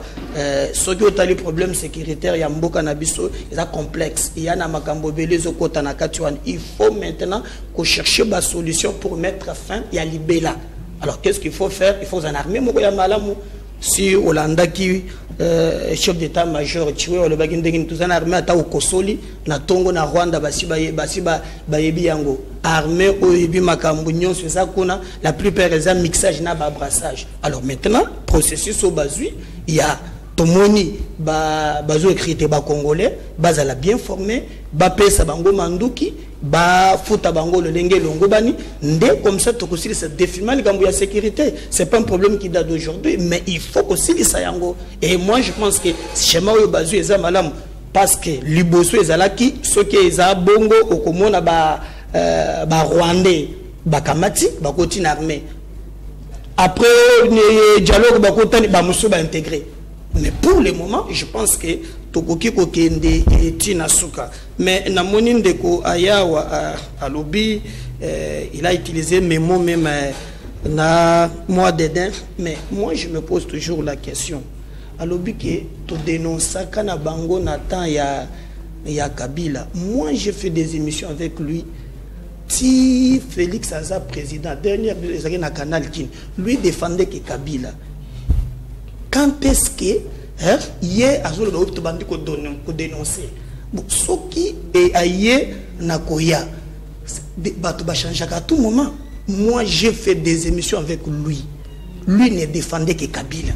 ce qui est le problème sécuritaire ya mboka na biso est complexe il y a na makambo belezo kota na katiwan il faut maintenant qu'on cherche ba solution pour mettre fin ya libela. Alors qu'est-ce qu'il faut faire? Il faut en armer moko ya malamu si Olanda qui chef d'état-major tué le bagin dengin tout en armée ata okosoli na tongo na Rwanda basiba yebi yango armée oyebi makambu nyonso ça kuna la plupart des mixage na ba brassage. Alors maintenant processus au bazui il y a tomoni bazo écrité ba congolais bazala bien formé ba pesa bango manduki ba futa bango le lenge longo bani ndé comme ça to kosili ce défilement likambo ya sécurité c'est pas un problème qui date d'aujourd'hui mais il faut kosili ça yango et moi je pense que schéma oyo bazu eza malamu parce que liboso ezalaki ce que eza bongo okomona ba Rwandais ba kamati ba koti armée après dialogue ba kotani ba musu ba intégré. Mais pour le moment, je pense que Tokoki Kokende et Tina Souka. Mais Namoni Ndeko Ayawa à lobby, il a utilisé mes mots même na moi dedans. Mais moi, je me pose toujours la question. À lobby que tu dénonces kana bango natan ya Kabila. Moi, j'ai fait des émissions avec lui. Si Félix Aza président, dernière na Canal Kin, lui défendait que Kabila. Quand est-ce que hier azolo na oto bandi ko dénoncer ce qui est ailleurs na koya bato ba changer à tout moment. Moi j'ai fait des émissions avec lui ne défendait que Kabila.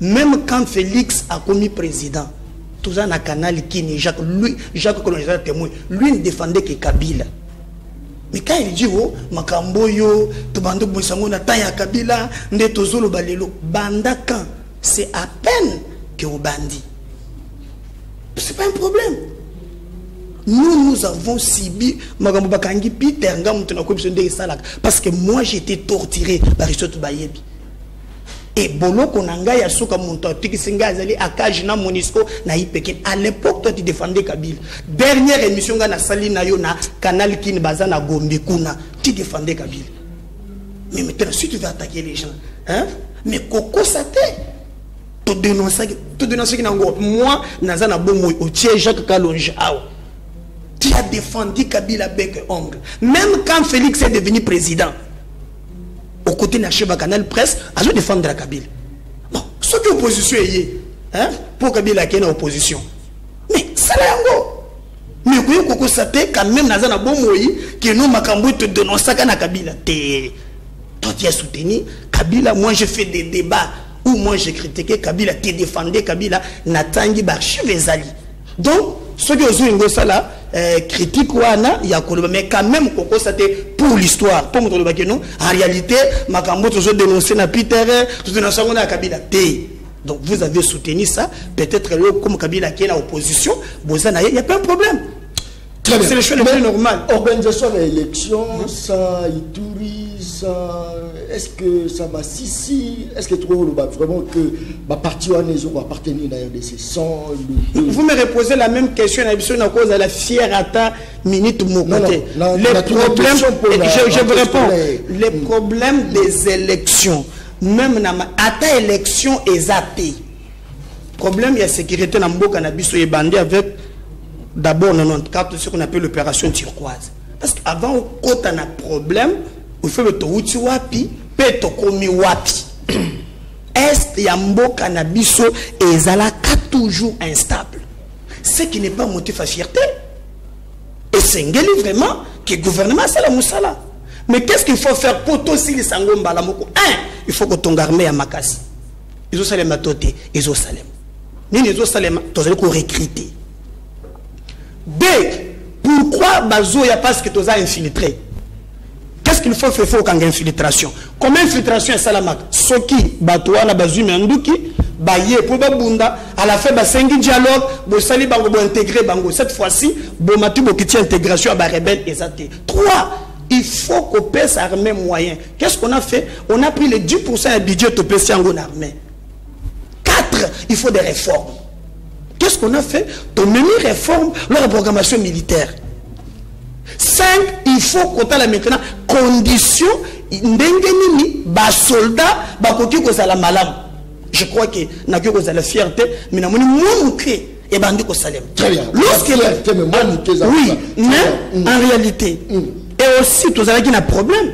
Même quand Félix a commis président tout ça na Canal Kini Jacques colonisateur témoin lui ne défendait que Kabila. Mais quand il dit oh makambo yo to bando bosango na ta ya Kabila nde tozolo balelo banda quand c'est à peine que au bandit. C'est pas un problème. Nous avons subi makambo bakangi Peter ngam tuna ko bisonde salak parce que moi j'ai été torturé par Aristote Bayebi. Et bolo konanga ya soka monto tikisinga azali akaji na Monisco na ipeke à l'époque toi tu défendais Kabila. Dernière émission nga na sali na yo na Canal Kin bazana Gombe kuna tu défendais Kabila. Mais maintenant si tu veux attaquer les gens hein mais Koko Saté tu dénonces qui nango moi nazana bomo au tiers Jacques Kalonji aw. Tu as défendu Kabila bec et ongle. Même quand Félix est devenu président au côté de la Canal Presse, à défendre la Kabila. Bon, ce qui est opposition hein, pour Kabila qui est en opposition. Mais ça là mais vous Koko Saté quand même dans un bon moyen que nous makambo te dénonce ça na Kabila. Toi tu as soutenu Kabila, moi j'ai fait des débats où moi j'ai critiqué Kabila, tu défendais Kabila, Natangi Barchive Ezali. Donc ce que vous avez ça là critique wana ya koloba mais quand même Koko Saté pour l'histoire pour montrer que non en réalité makambo toujours dénoncer na Peter tout dénoncer na Kabila té Donc vous avez soutenu ça. Peut-être comme Kabila qui est l'opposition, il n'y a pas un problème. C'est le choix le plus normal. Organisation de l'élection, ça, Ituri, ça, est-ce que ça va si, est-ce que tu trouves vraiment que ma partie va appartenir à la RDC sans Vous me reposez la même question à cause de la fierté minute mon côté. Les problèmes, je vous réponds, les problèmes des élections, même à ta élection est zappé. Problème, il y a sécurité dans le cannabis et bandit avec. D'abord, 94, ce qu'on appelle l'opération turquoise. Parce qu'avant, quand on a un problème, il faut que tu wapi, puis tu komi wapi. Est yambo cannabis et zalaka toujours instable. Ce qui n'est pas motif à fierté. Et c'est vraiment que le gouvernement c'est la moussala. Mais qu'est-ce qu'il faut faire pour aussi les sangomba la moko? Il faut que ton armée à Makasi. Ils ont salé matoté, ils ont salé. Ils ont salé, tu as recruter. B. Pourquoi Bazo ya parce que tu as infiltré? Qu'est-ce qu'il faut faire pour une infiltration? Comme infiltration est salamak? Soki, Batouana, Bazu, Menduki, Baye, pour Babunda, à la fin, Basengi dialogue, Bosali Bango, intégrer Bango. Cette fois-ci, Bomatu Bokiti intégration à Barebel et Zate. 3. Il faut qu'on pèse armée moyen. Qu'est-ce qu'on a fait? On a pris les 10% du budget de PC en armée. 4. Il faut des réformes. Qu'est-ce qu'on a fait? Ton même réforme, leur programmation militaire. 5, il faut qu'on ait maintenant conditions, soldats, je crois que n'a que la fierté, mais n'a montré et bandi ko salem. Oui, mais en réalité, et aussi tous avec un problème.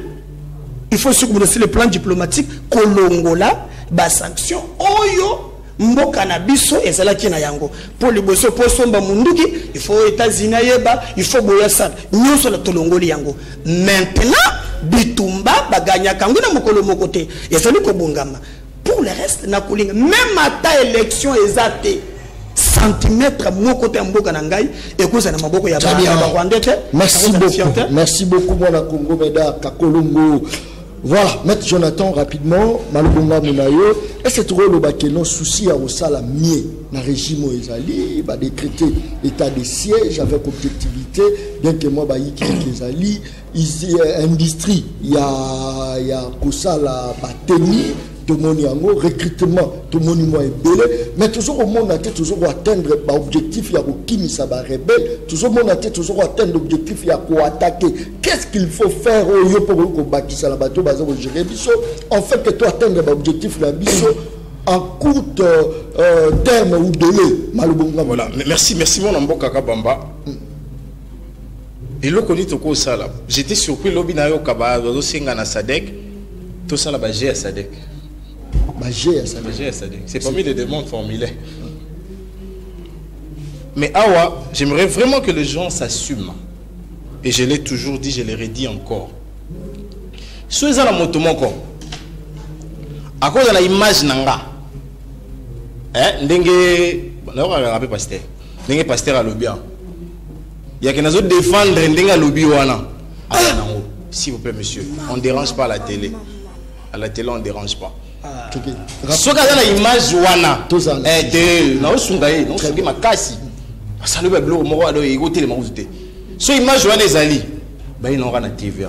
Il faut surtout le plan diplomatique, Kolongola, bas sanctions, oyo. Mboka na biso ezalaki na yango pour le boso pour somba munduki il faut États-Unis yeba il faut boyasa nyoso la tolongoli yango maintenant bitumba baganya kangu na mokolo mokote ezali ko bongama pour le reste na kolinga même ata élection ezate centimètre mokote mboka na ngai ekoza na maboko ya ba Rwanda te. Merci beaucoup mon Congo Meda Kakolongo. Voilà, Maître Jonathan, rapidement, Malubonga Munayo, est-ce que tu as un souci à Osala mieux dans le régime Ezali, va décréter état de siège avec objectivité, bien que moi, Ezali, ici, industrie, il y a Kosala, Bateni, tout le monde est recrutement, tout le monde est belé, mais toujours au monde a toujours atteindre l'objectif, il y a Kimi Saba rebelle, toujours au monde a toujours atteindre l'objectif, il y a quoi attaquer. Qu'est-ce qu'il faut faire pour bâtir ça là-bas, en fait que tu atteindre l'objectif là, en court terme ou délai. Voilà, merci mon Mboka Kabamba. Et le connu tout ça là. J'étais surpris lobby na yo kaba do singa na Sadek, tout ça là j'ai à Sadek. C'est parmi les demandes formulaires. Mais Awa, j'aimerais vraiment que les gens s'assument. Et je l'ai toujours dit, je l'ai redit encore. Soyez à la moto moko. À cause de la image nanga. Ndenge, on va rappeler pasteur. Ndenge pasteur à lobby. Il y a quelqu'un d'autre défendre ndenge à lobby wana. S'il vous plaît monsieur, on ne dérange pas à la télé. À la télé on ne dérange pas. Ce que la image wana de na osungaye na osungi makasi asalo ba blo mo ado ego tele mauzute so image wana ezali ba ina na TV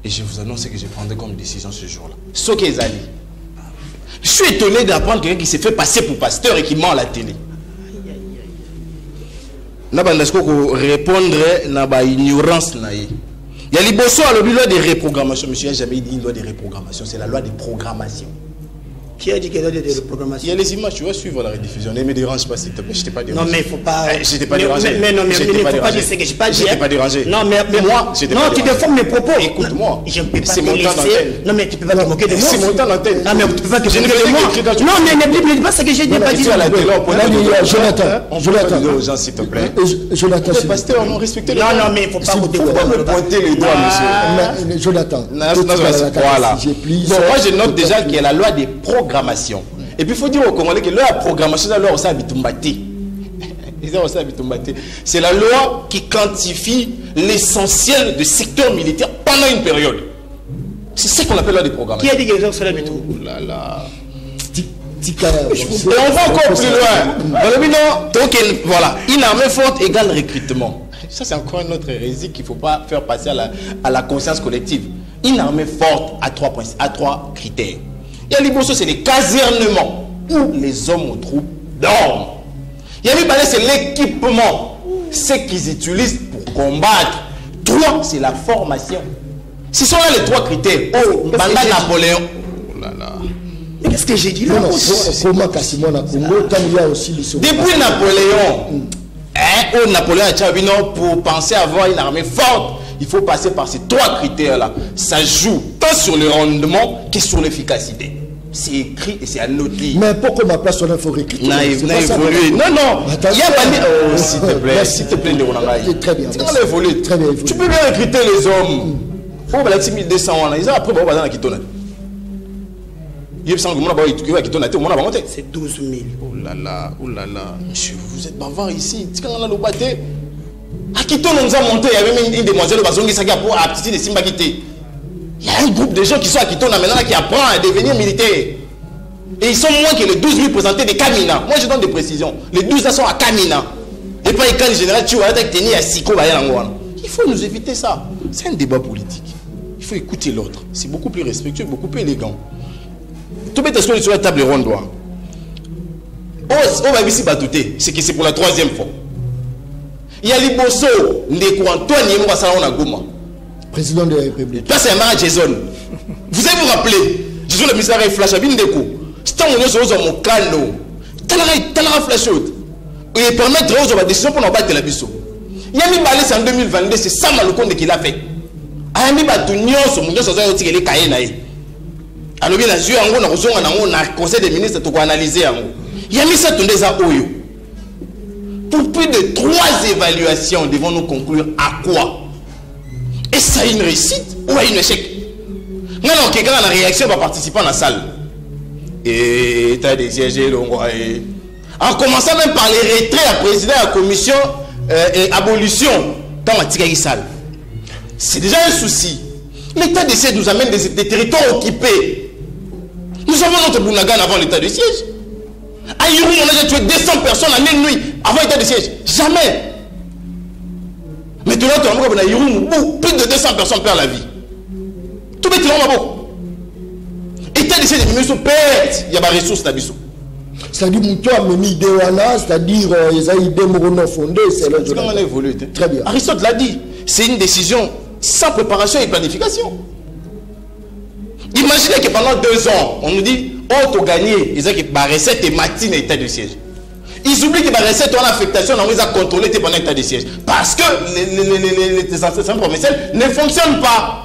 et je vous annonce que je prendrai comme décision ce jour-là ce que ezali je suis étonné d'apprendre quelqu'un qui s'est fait passer pour pasteur et qui ment à la télé na banda ko répondre na ba ignorance na ye. Il y a les bossons à loi de reprogrammation. Monsieur n'a jamais dit une loi de reprogrammation. C'est la loi de programmation. Qui a dit qu'il y a des reprogrammations? Il y a les images, tu vas suivre la rediffusion. Ne me dérange pas s'il te plaît. Je t'ai pas dérangé. Non, mais il ne faut pas. Je t'ai pas dérangé. Mais non, mais il ne faut pas dire ce que je n'ai pas dit. Je t'ai pas dérangé. Non, mais moi, non, tu déformes mes propos. Écoute-moi. Je ne peux pas te laisser. Non, mais tu ne peux pas te moquer de moi. C'est mon temps d'antenne. Ah, mais tu ne peux pas te moquer de moi. Non, mais ne dis pas ce que je n'ai pas dit. Jonathan, aux gens s'il te plaît. Jonathan, les pasteurs ont respecté les Non, non, mais il ne faut pas me pointer les doigts, monsieur. Jonathan, voilà. Donc moi je note déjà qu'il y a la loi des programmations. Et puis il faut dire aux Congolais que la programmation, c'est la loi qui quantifie l'essentiel du secteur militaire pendant une période. C'est ce qu'on appelle la loi des programmations. Qui a dit que les gens sont là du tout? on va encore plus loin. Donc voilà, une armée forte égale recrutement. Ça c'est encore une autre hérésie qu'il ne faut pas faire passer à la conscience collective. Une armée forte à trois critères. Il y a l'Ibosso, c'est les casernements où les hommes aux troupes dorment. Il y a l'Ibalé, c'est l'équipement, ce qu'ils utilisent pour combattre. 3, c'est la formation. Ce sont là les 3 critères. Oh, Banda Napoléon. Oh là là. Mais qu'est-ce que j'ai dit là? Depuis Napoléon, Napoléon, pour penser avoir une armée forte, il faut passer par ces 3 critères-là. Ça joue tant sur le rendement que sur l'efficacité. C'est écrit et c'est annoté. Mais pourquoi ma place on a faut recruter? Non, il a évolué. Non, non. Il y a pas s'il te plaît. S'il te plaît, très bien. On a évolué. Très bien. Tu peux bien recruter les hommes. Oh, bah, 6200 ans. Ils ont après, bah, dans la Kitona. C'est 12 000. Oh là là, monsieur, vous êtes bavard ici. À Kitona, nous a monté. Il y avait même une demoiselle pour la petite de Simba Kité. Il y a un groupe de gens qui sont à Kitona maintenant qui apprend à devenir militaire. Et ils sont moins que les 12 000 présentés de Kamina. Moi je donne des précisions. Les 12 là sont à Kamina. Et pas quand le général tu vas tenir à Siko. Il faut nous éviter ça. C'est un débat politique. Il faut écouter l'autre. C'est beaucoup plus respectueux, beaucoup plus élégant. Tout le monde est sur la table ronde. On va ici batouter. C'est que c'est pour la 3e fois. Il y a l'Ibosso, Ndeko Antoine Yemou a Goma. Président de la République. Ça, c'est un Jason. Vous allez vous rappeler, Jason le ministère flash à Bindeko. C'est un moment où on calme. Talara flash out. Et permettre aux autres décisions pour nous battre la biso. Il y a mis balais en 2022, c'est ça Malokonde qui l'a fait. Il y a mis Batunion, son monde sur les cahiers naïs. Alors, bien, la juge, on a conseil des ministres pour analyser. Il y a mis ça dans des Oyo. Pour plus de 3 évaluations, devons-nous conclure à quoi? Est-ce que ça a une réussite ou un échec? Non, quelqu'un a la réaction va participer à la salle. Et tu as des sièges. En commençant même par les retraits à président de la commission et abolition dans la Tigari salle. C'est déjà un souci. L'état de siège nous amène des territoires occupés. Nous avons notre Bounagan avant l'état de siège. À Yuri, on a déjà tué 200 personnes la même nuit avant l'état de siège. Jamais. Maintenant, plus de 200 personnes perdent la vie. Tout le monde est état de siège de ministres perd. Il y a des ressources d'abissou. C'est-à-dire c'est-à-dire ils ont idée mono fondée. C'est là on a évolué. Très bien. Aristote l'a dit. C'est une décision sans préparation et planification. Imaginez que pendant 2 ans, on nous dit, oh, tu as gagné. Ils ont que la recette est matine à l'état de siège. Ils oublient que la recette a l'affectation, on les a contrôlés pendant l'état de siège. Parce que les associations provinciales ne fonctionnent pas.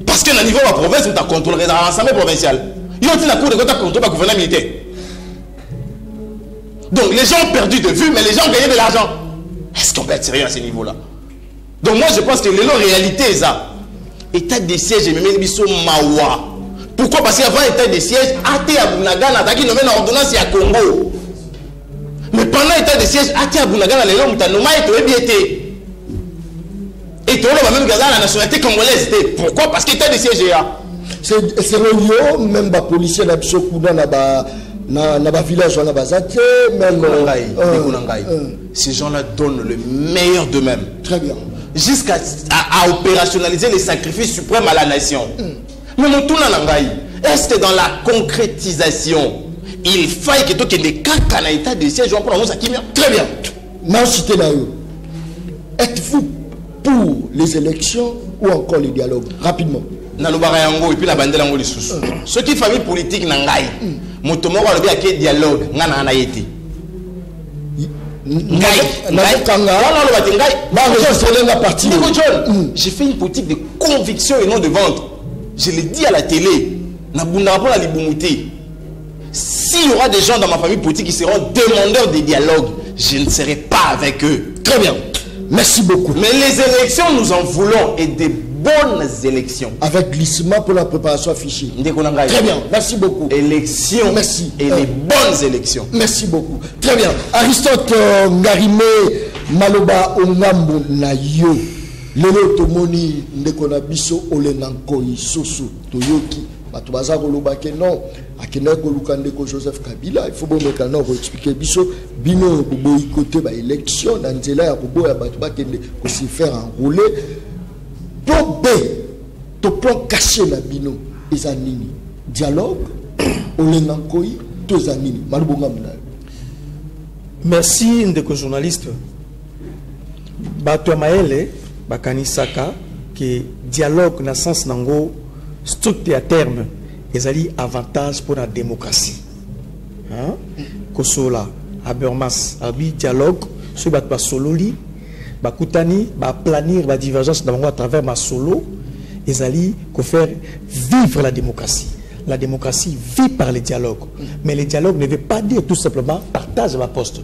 Parce que au niveau de la province, on a contrôlé l'Assemblée provinciale. Il y a aussi la cour de compte à contrôler le gouvernement militaire. Donc les gens ont perdu de vue, mais les gens ont gagné de l'argent. Est-ce qu'on peut être sérieux à ce niveau-là? Donc moi je pense que les réalité est ça. État de siège et même biso mawa. Pourquoi? Parce qu'avant l'état de siège, Ate Abunagan a nommé une ordonnance à Congo. Mais pendant l'état de siège, Ate Abunagan a l'élo mutanoma et bien été. Et tout le monde même gardé la nationalité congolaise. Pourquoi? Parce que l'état de siège est là. C'est relié, même les policiers na biso kuda na village na bazate même ces gens-là donnent le meilleur d'eux-mêmes. Très bien. Jusqu'à opérationnaliser les sacrifices suprêmes à la nation. Mais mon tour est-ce que dans la concrétisation, il faille que tu aies des cas dans l'état de siège? Très bien. Êtes-vous pour les élections ou encore les dialogues? Rapidement. Et puis la bandela ngo lisusu. Ce qui famille politique nangai. Motomo va le bien dialogue ngana na yeti. J'ai fait une politique de conviction et non de vente. Je l'ai dit à la télé. S'il y aura des gens dans ma famille politique qui seront demandeurs de dialogue, je ne serai pas avec eux. Très bien. Merci beaucoup. Mais les élections, nous en voulons, et des bonnes élections. Avec glissement pour la préparation affichée. Très bien. Merci beaucoup. Élections. Merci. Et les bonnes élections. Merci beaucoup. Très bien. Aristote Ngarime Maloba Ongambo Nayo. Lelo Tomoni Ndekona Biso Olenankoi Soso Toyoki bato baza kolobake non akendaki koluka ndeko Joseph Kabila il faut bomeka non koexplike biso bino boyikote baélection na nzela ya koboya bato bakende kosi faire enrouler to be to plan caché na bino eza nini dialogue olenga nkoi to eza nini malubonga mna. Merci ndeko journaliste. Bato maele bakanisaka que dialogue na sens nango structure à terme ezali avantage pour la démocratie. Hein? Kosola Habermas abi dialogue sur bato sololi bakutani ba planir ba divergence à travers ma solo ezali ko faire vivre la démocratie. La démocratie vit par le dialogue. Mais le dialogue ne veut pas dire tout simplement partage ma poste.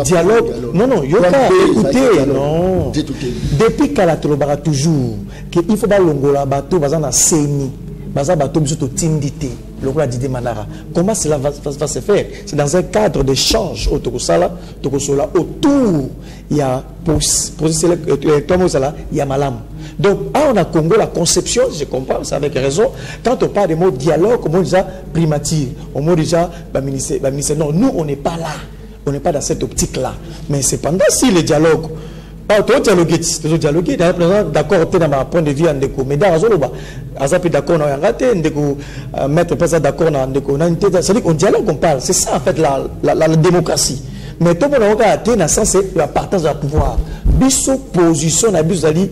Dialogue, non, yoka, écoutez, non. Depuis qu'elle a toujours, qu'il faut pas longola bateau, bazan na seni, bazan bateau, biso tindité, longola didi manara. Comment cela va se faire? C'est dans un cadre d'échange au Tokosala, Tokosola, autour, il y a, pour il y a malam. Donc, on a Congo, la conception, je comprends, c'est avec raison. Quand on parle des mots dialogue, on dit déjà primature, on dit déjà ministère. Non, nous, on n'est pas là. On n'est pas dans cette optique-là. Mais cependant, si le dialogue, d'accord, d'accord, dans ma point de vue, mais d'accord, mettre pas d'accord, c'est-à-dire qu'on dialogue, on parle. C'est ça, en fait, la démocratie. Mais tout le monde a atteint dans sens c'est la partage du pouvoir. Biso position, na biso ali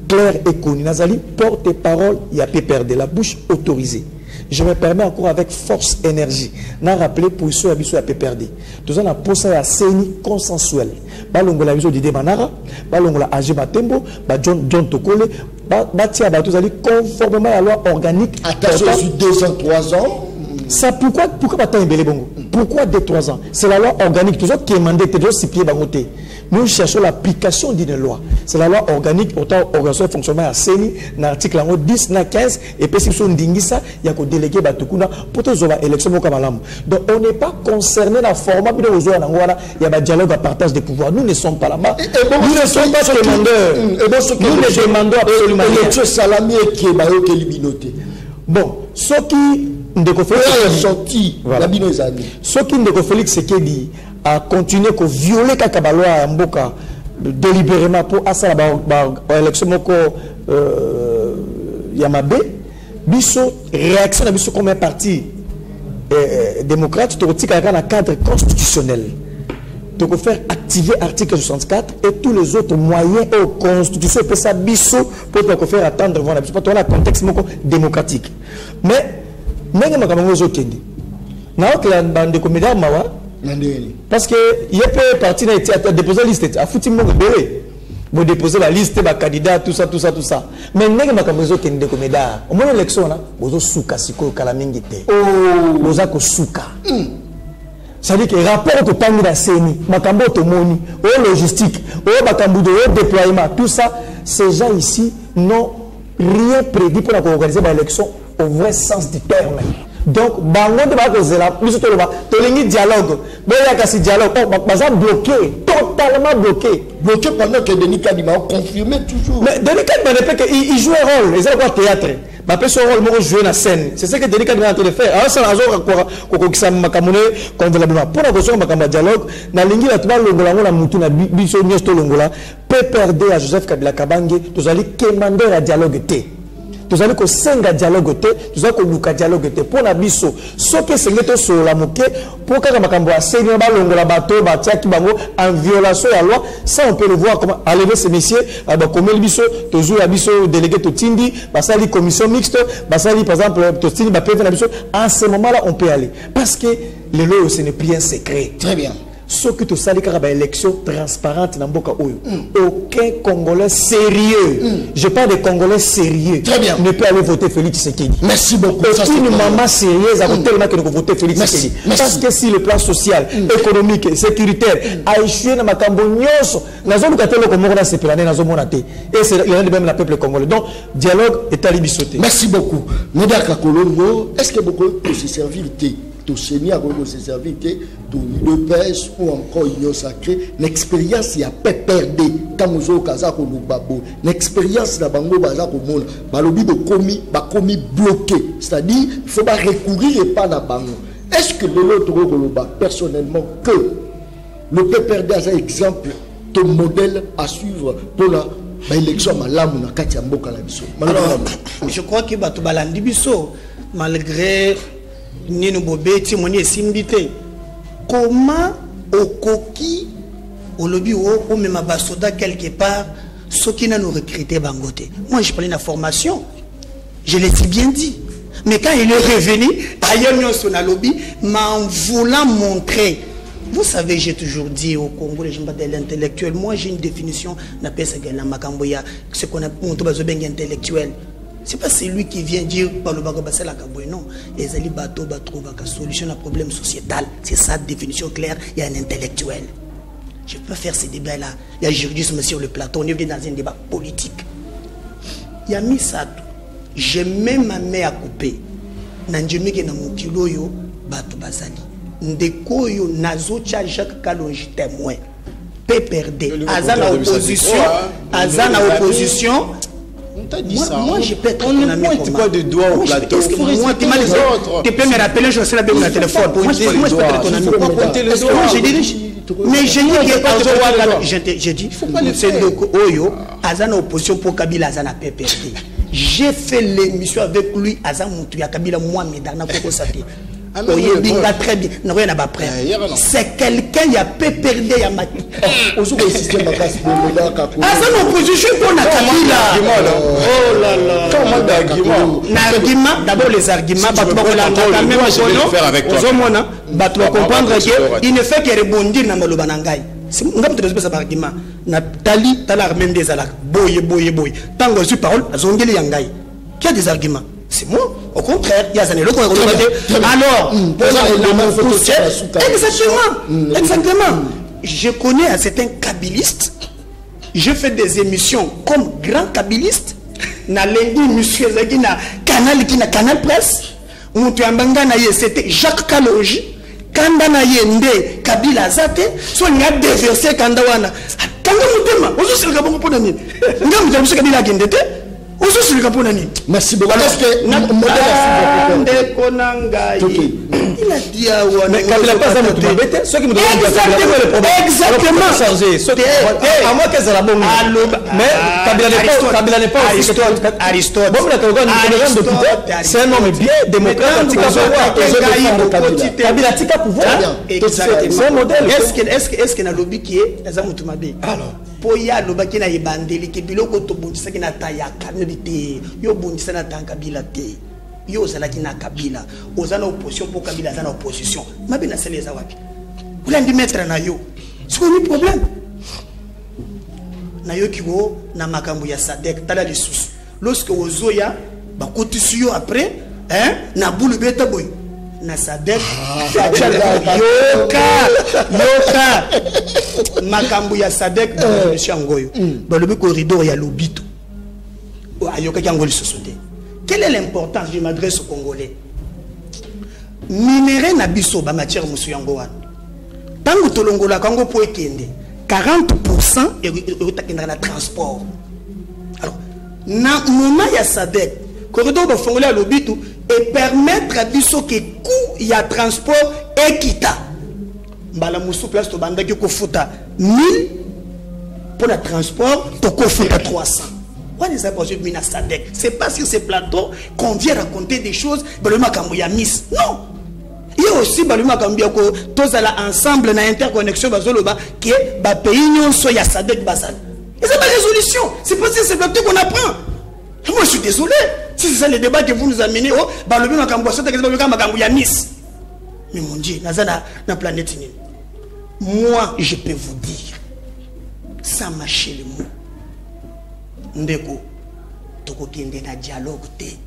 clair et connu. Nazali porte-parole, il y a peu perdre la bouche autorisée. Je me permets encore avec force, énergie, n'a rappelé pour ceux qui ont perdre. Tout ça, on a posé à CENI consensuel. Balongola biso Didier Manara, balongola Agé Matembo, John Tokole, batia tous allez conformément à la loi organique. Attention, sur 2 ans, 3 ans. Ça pourquoi batin belé bongo? Pourquoi 2-3 ans? C'est la loi organique. Tout ça qui est mandé, toujours si pieds bangoté. Nous cherchons l'application d'une loi. C'est la loi organique, autant organisation de fonctionnement à CENI, dans l'article 10, 15, et puis si on dit ça, il y a qu'au délégué Batukuna pour tous les élections. Donc on n'est pas concerné dans le format, il y a un dialogue à partage des pouvoirs. Nous ne sommes pas là-bas. Nous ne sommes pas demandeurs. Nous ne demandons absolument rien. Salami qui est bon, ce qui Félix Sekedi a continué à violer la loi délibérément pour l'élection Yamabe, biso réaction à biso comme un parti démocrate, dans un cadre constitutionnel. Donc, faire activer l'article 64 et tous les autres moyens et constitution pour ça biso pour faire attendre voir un contexte démocratique. Mais n'est-ce pas comme vous autres bande de comédiens parce que il y a peu parti à déposer la liste à foutre mon bébé vous déposer la liste des candidats tout ça mais n'est-ce pas comme vous autres de comédiens au moins l'élection là vous souka siko kalamingi te vous ako souka. C'est-à-dire que rapport au temps de la CENI, makambo automoni, au logistique, au makambo de déploiement, tout ça, ces gens ici n'ont rien prévu pour organiser l'élection au vrai sens du terme. Donc, bango de cause là, plus tout le monde, tolingi dialogue, boya kasi dialogue, bazan bloqué, totalement bloqué. Bloqué pendant que Denis Kadima a confirmé toujours. Mais Denis Kadima il joue un rôle, c'est quoi théâtre. Ma personne rôle jouer la scène. C'est ce que Denis Kadima est en train de faire. Alors ça a convenablement. Pour la question de dialogue, na lingi la tuba longola la mutu na biso nyesto longola peut perdre à Joseph Kabila Kabange, tous allez commander la dialogue té. Tous allez que senga dialogue té, tous allez que luka dialogue té pour la biso. Ce que c'est que sur la moquée pour que makambo a senga ba longola bateau batia ki bango en violation de la loi, ça on peut le voir comment enlever ces messieurs à comme le biso, toujours la biso délégué to tindi, basali commission mixte, basali par exemple to tindi ba prévu la biso. En ce moment-là, on peut aller parce que les lois ce n'est plus un secret. Très bien. Ce que tu sais, il y a une élection transparente dans Mboka Oyo. Aucun Congolais sérieux, je parle de Congolais sérieux, très bien, ne peut aller voter Félix Tshisekedi. Merci beaucoup. Une maman sérieuse a tellement que nous voter Félix Tshisekedi. Parce que si le plan social, économique, sécuritaire a échoué dans ma Cambognoso, la zone où il y a le Comore, c'est pour l'année, la zone monaté. Et c'est même le peuple congolais. Donc, dialogue est à l'ibissoté. Merci beaucoup. Médaka Kolongo, est-ce que beaucoup peut se servir tout Seigneur a se servir que tout le pèse ou encore union sacrée l'expérience il y a pas perdre quand nous au casa ko nous babo l'expérience la bango baza ko mona balobi de commis bloqué c'est-à-dire il faut pas recourir et pas na bango est-ce que de l'autre côté personnellement que le PPRD a un exemple de modèle à suivre pour la élection malamu na kati ya mboka la biso. Alors je crois que bato balandi biso malgré Nino Bobeti moni simbité comment okoki au lobby ou même à basoda quelque part ceux qui nous recruté bangoté. Moi je parlais de la formation, je l'ai si bien dit. Mais quand il est revenu, ailleurs sur le lobby, m'en voulant montrer. Vous savez, j'ai toujours dit au Congo, les gens de l'intellectuel. Moi, j'ai une définition, ce qu'on a montré intellectuel. Ce n'est pas celui qui vient dire par le bateau, c'est la Kaboy. Non, les alliés bateaux trouvent une solution à un problème sociétal. C'est ça, définition claire. Il y a un intellectuel. Je ne peux pas faire ces débats-là. Il y a juridisme sur le plateau. On est dans un débat politique. Il y a mis ça. J'ai même ma main à couper. Nanjemi qui est dans mon kilo, bateau bazali. Ndekoyo nazocha Jacques Kalonji témoin PPRD azana opposition moi je peux être on ne pointe pas de doigts au plateau moi tu peux me rappeler je sais la bien mon téléphone moi je peux être ton ami mais je dis j'ai dit c'est Oyo azana opposition pour Kabila azana PPRD j'ai fait l'émission avec lui azana mutu ya Kabila moi medana koko sate très bien. C'est quelqu'un qui a perdu à ma opposition pour la Kabila. Oh là là. D'abord les arguments. Comprendre qu'il ne fait que rebondir dans le banangai. C'est un argument. Nathalie, tu as même des alarmes. Boye. Tant que je suis parole, Zongeli Yangai. Qui a des arguments? C'est moi. Au contraire, il y a des années. Alors, exactement. Je connais un certain kabiliste. Je fais des émissions comme grand kabiliste. Na lundi, monsieur Zagina, Canal Presse. C'était Jacques Kalonji. Kanda Yende, Kabila Zate. Soit il y a déversé Kandawana. Kanda Moutema. Aujourd'hui, c'est le Gabon pour Nani. Nous Kabila Gendete. Merci beaucoup. Il a dit à Ouana. Mais Kabila pas ça me bête. Ceux qui me donnent exactement. À moi qu'est-ce la bombe. Mais Kabila n'est pas Aristote. C'est un homme bien démocrate. Kabila tika pouvoir. C'est un modèle. Est-ce qu'il y a un lobby qui est alors Poya lobaki na ibandeli ke biloko to bundisa ki na tayaka nobite yo bundisa na Kabila te yo zalaki na Kabila ozana opposition pour Kabila zana opposition mabe na seleza wapi ulandi mettre na yo c'est un problème na yo kiwo na makambo ya Sadek tala lisusu lorsque ozoya ba kotisi yo après na bulu beta boy na Sadek yoka makambu ya Sadek monsieur Ngoyo balobi corridor ya lobito ayoka kangoli société. Quelle est l'importance? Je m'adresse aux Congolais. Minerai na biso ba matière monsieur Ngowan tango tolongola kango po ekende 40% et na transport. Alors na moma ya Sadek corridor ba fongola ya lobito et permettre à biso que coût il y a transport équitable. Mbala musu place to banda ki ko futa 1000 pour le transport to ko futa 300. What is that pour mina Sadek? C'est pas sur ces plateaux qu'on vient raconter des choses baluma kambuya miss. Non. Il y a aussi baluma kambuya ko tozala ensemble na interconnexion bazoloba que ba pays nyonso ya Sadek basal. Et c'est pas résolution. C'est pas sur ces plateaux qu'on apprend. Moi je suis désolé. Si c'est ça le débat que vous nous amenez, oh, baluma kambuya ça kambuya miss. Mais mon Dieu, na planète ni. Moi, je peux vous dire, sans mâcher le mot, ndeko, toko kende na dialogue te,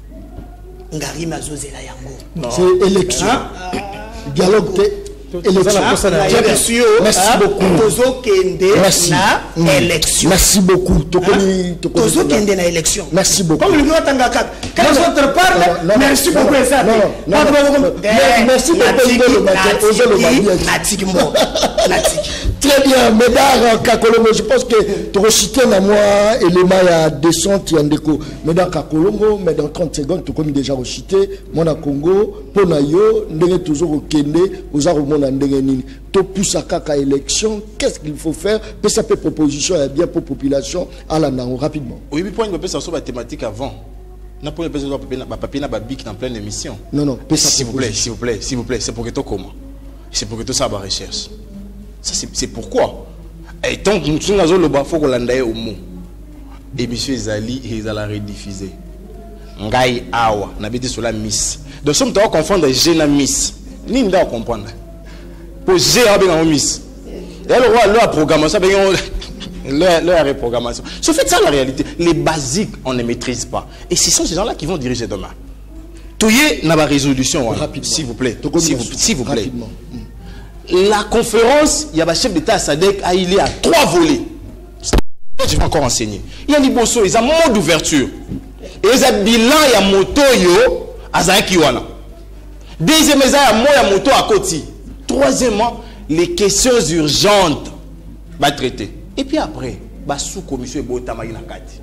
ngari mazozela yango. C'est élection. Dialogue te. Merci beaucoup. Merci beaucoup. Merci beaucoup. Comme le quand les autres parlent, merci beaucoup. Merci beaucoup. Très bien, Médard Kakolongo, je pense que tu as cité moi élément à descente Yandeko. Médard Kakolongo, mais dans 30 secondes, tu as déjà cité mon Congo, Ponayo, ndenge toujours au Kende, aux Arumon Ndengenini. Tu pousse à kaka élection, qu'est-ce qu'il faut faire? Ça peut proposition et bien pour population à la Nango rapidement. Oui, pour une personne sur la thématique avant. N'a pas un papier na babique dans pleine émission. Non, s'il vous plaît, c'est pour que tu comment? C'est pour que tu saches la recherche. Ça c'est pourquoi. Et tant que nous avons le bas, il faut qu'on l'endaye au mot. Et monsieur Zali, il a la rediffusé. Ngai awa, n'habite sur la miss. Donc si on doit confondre G et miss, ni on doit comprendre. Pour G avec la miss. Et alors la programmation, leur reprogrammation. Ce fait ça la réalité. Les basiques, on ne maîtrise pas. Et ce sont ces gens-là qui vont diriger demain. Touye n'a pas résolution, s'il vous plaît. S'il vous plaît. La conférence, il y a un chef d'État à Sadek, il est à 3 volets. Je vais encore enseigner. Il y a des bossos, ils ont un mode d'ouverture. Et ils ont un bilan, il y a un moto, à Zakiwana. Deuxièmement, il y a un moto à Koti. Troisièmement, les questions urgentes va traiter. Et puis après, sous-commission et Botamagi Nakati.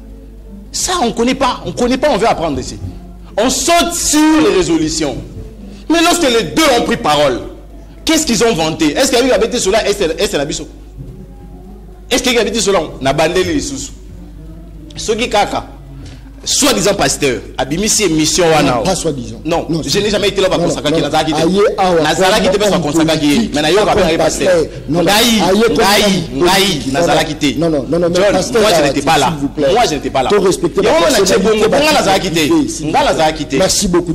Ça, on ne connaît pas, on veut apprendre ici. On saute sur les résolutions. Mais lorsque les deux ont pris parole, qu'est-ce qu'ils ont vanté? Est-ce qu'il y a eu habité cela? Est-ce la biso? Est-ce qu'il y a habité cela? Na bandé les sous. Sogi Kaka, soi-disant pasteur, abimisi émission wana. Pas soi-disant. Non, je n'ai jamais été là pour consacrer qui Nazaraki. Nazaraki était pas consacrer. Mais n'ayons pas pasteur. Ngai, Nazaraki. Non, moi je n'étais pas là. Moi je n'étais pas là. Merci beaucoup.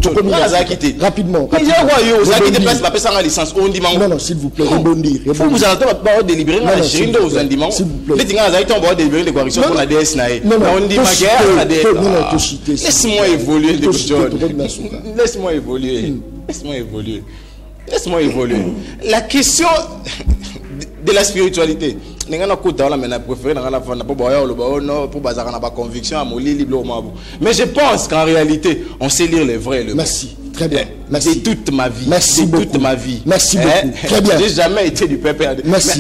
Rapidement. Non, s'il vous plaît, rebondir. Vous allez pas délibérer dans la chérie de aux andiments. Les gens ont délibéré des corrections pour la DS. Laisse-moi évoluer, laisse-moi évoluer. Laisse-moi évoluer. La question de la spiritualité. Mais je pense qu'en réalité, on sait lire les vrais. Merci. Très bien. Merci. De toute ma vie. Merci beaucoup. Toute ma vie. Merci beaucoup. Très bien. J'ai jamais été du PPRD. Merci.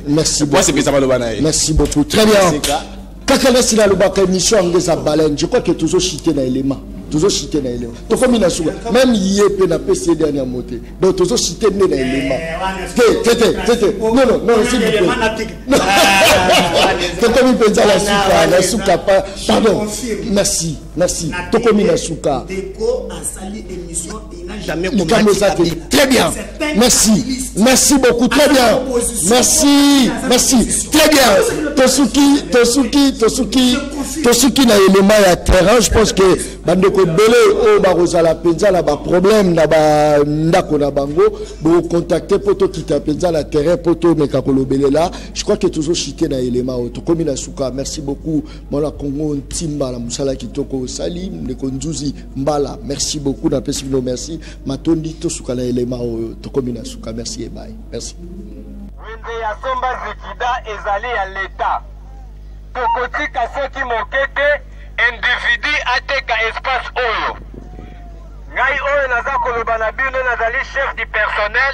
Merci beaucoup. Merci beaucoup. Très bien. Quand on est dans le émission de baleine, je crois que toujours cité dans l'élément. Toujours cité dans l'élément. Même hier, on a PC dernier moté. Donc toujours cité dans l'élément. Non, s'il vous plaît. C'est comme il peut dire la souka. Pardon. Merci. Tokomi la souka. Très bien. Merci beaucoup. Très bien. Merci. Très bien. Tosuki na élément ya terrain, je pense que bandeko belé o barozala penza na ba problème na ba ndako na bango bo contacter poto kita penza na terrain poto meka kolobele là. Je crois que toujours chité na élément to komi na suka. Merci beaucoup mona Congo Ntimba la musala kitoko sali ndeko Nzuzi Mbala. Merci beaucoup na pesi no merci. Matondi to suka na élément to komi na suka. Merci et bye. Merci. Wende ya somba zikida ezali ya l'état. Tokotika soki mokete individu ateka espace oyo. Ngai oyo naza koloba na bino nazali chef du personnel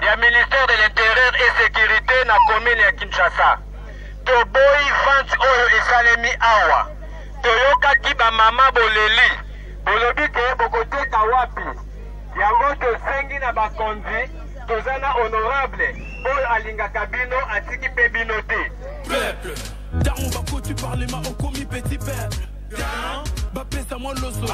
ya ministère de l'intérieur et sécurité na commune ya Kinshasa. Toboyi vente oyo esalemi awa. Toyokaki ba mama boleli. Bolobi ke bokoteka wapi. Yango tosengi na bakonzi tozana honorable oyo alingaka bino atiki pe bino te. Peuple, Daron Bako, tu parles ma au commis petit peuple. Daron, Bapé, ça moi l'osso.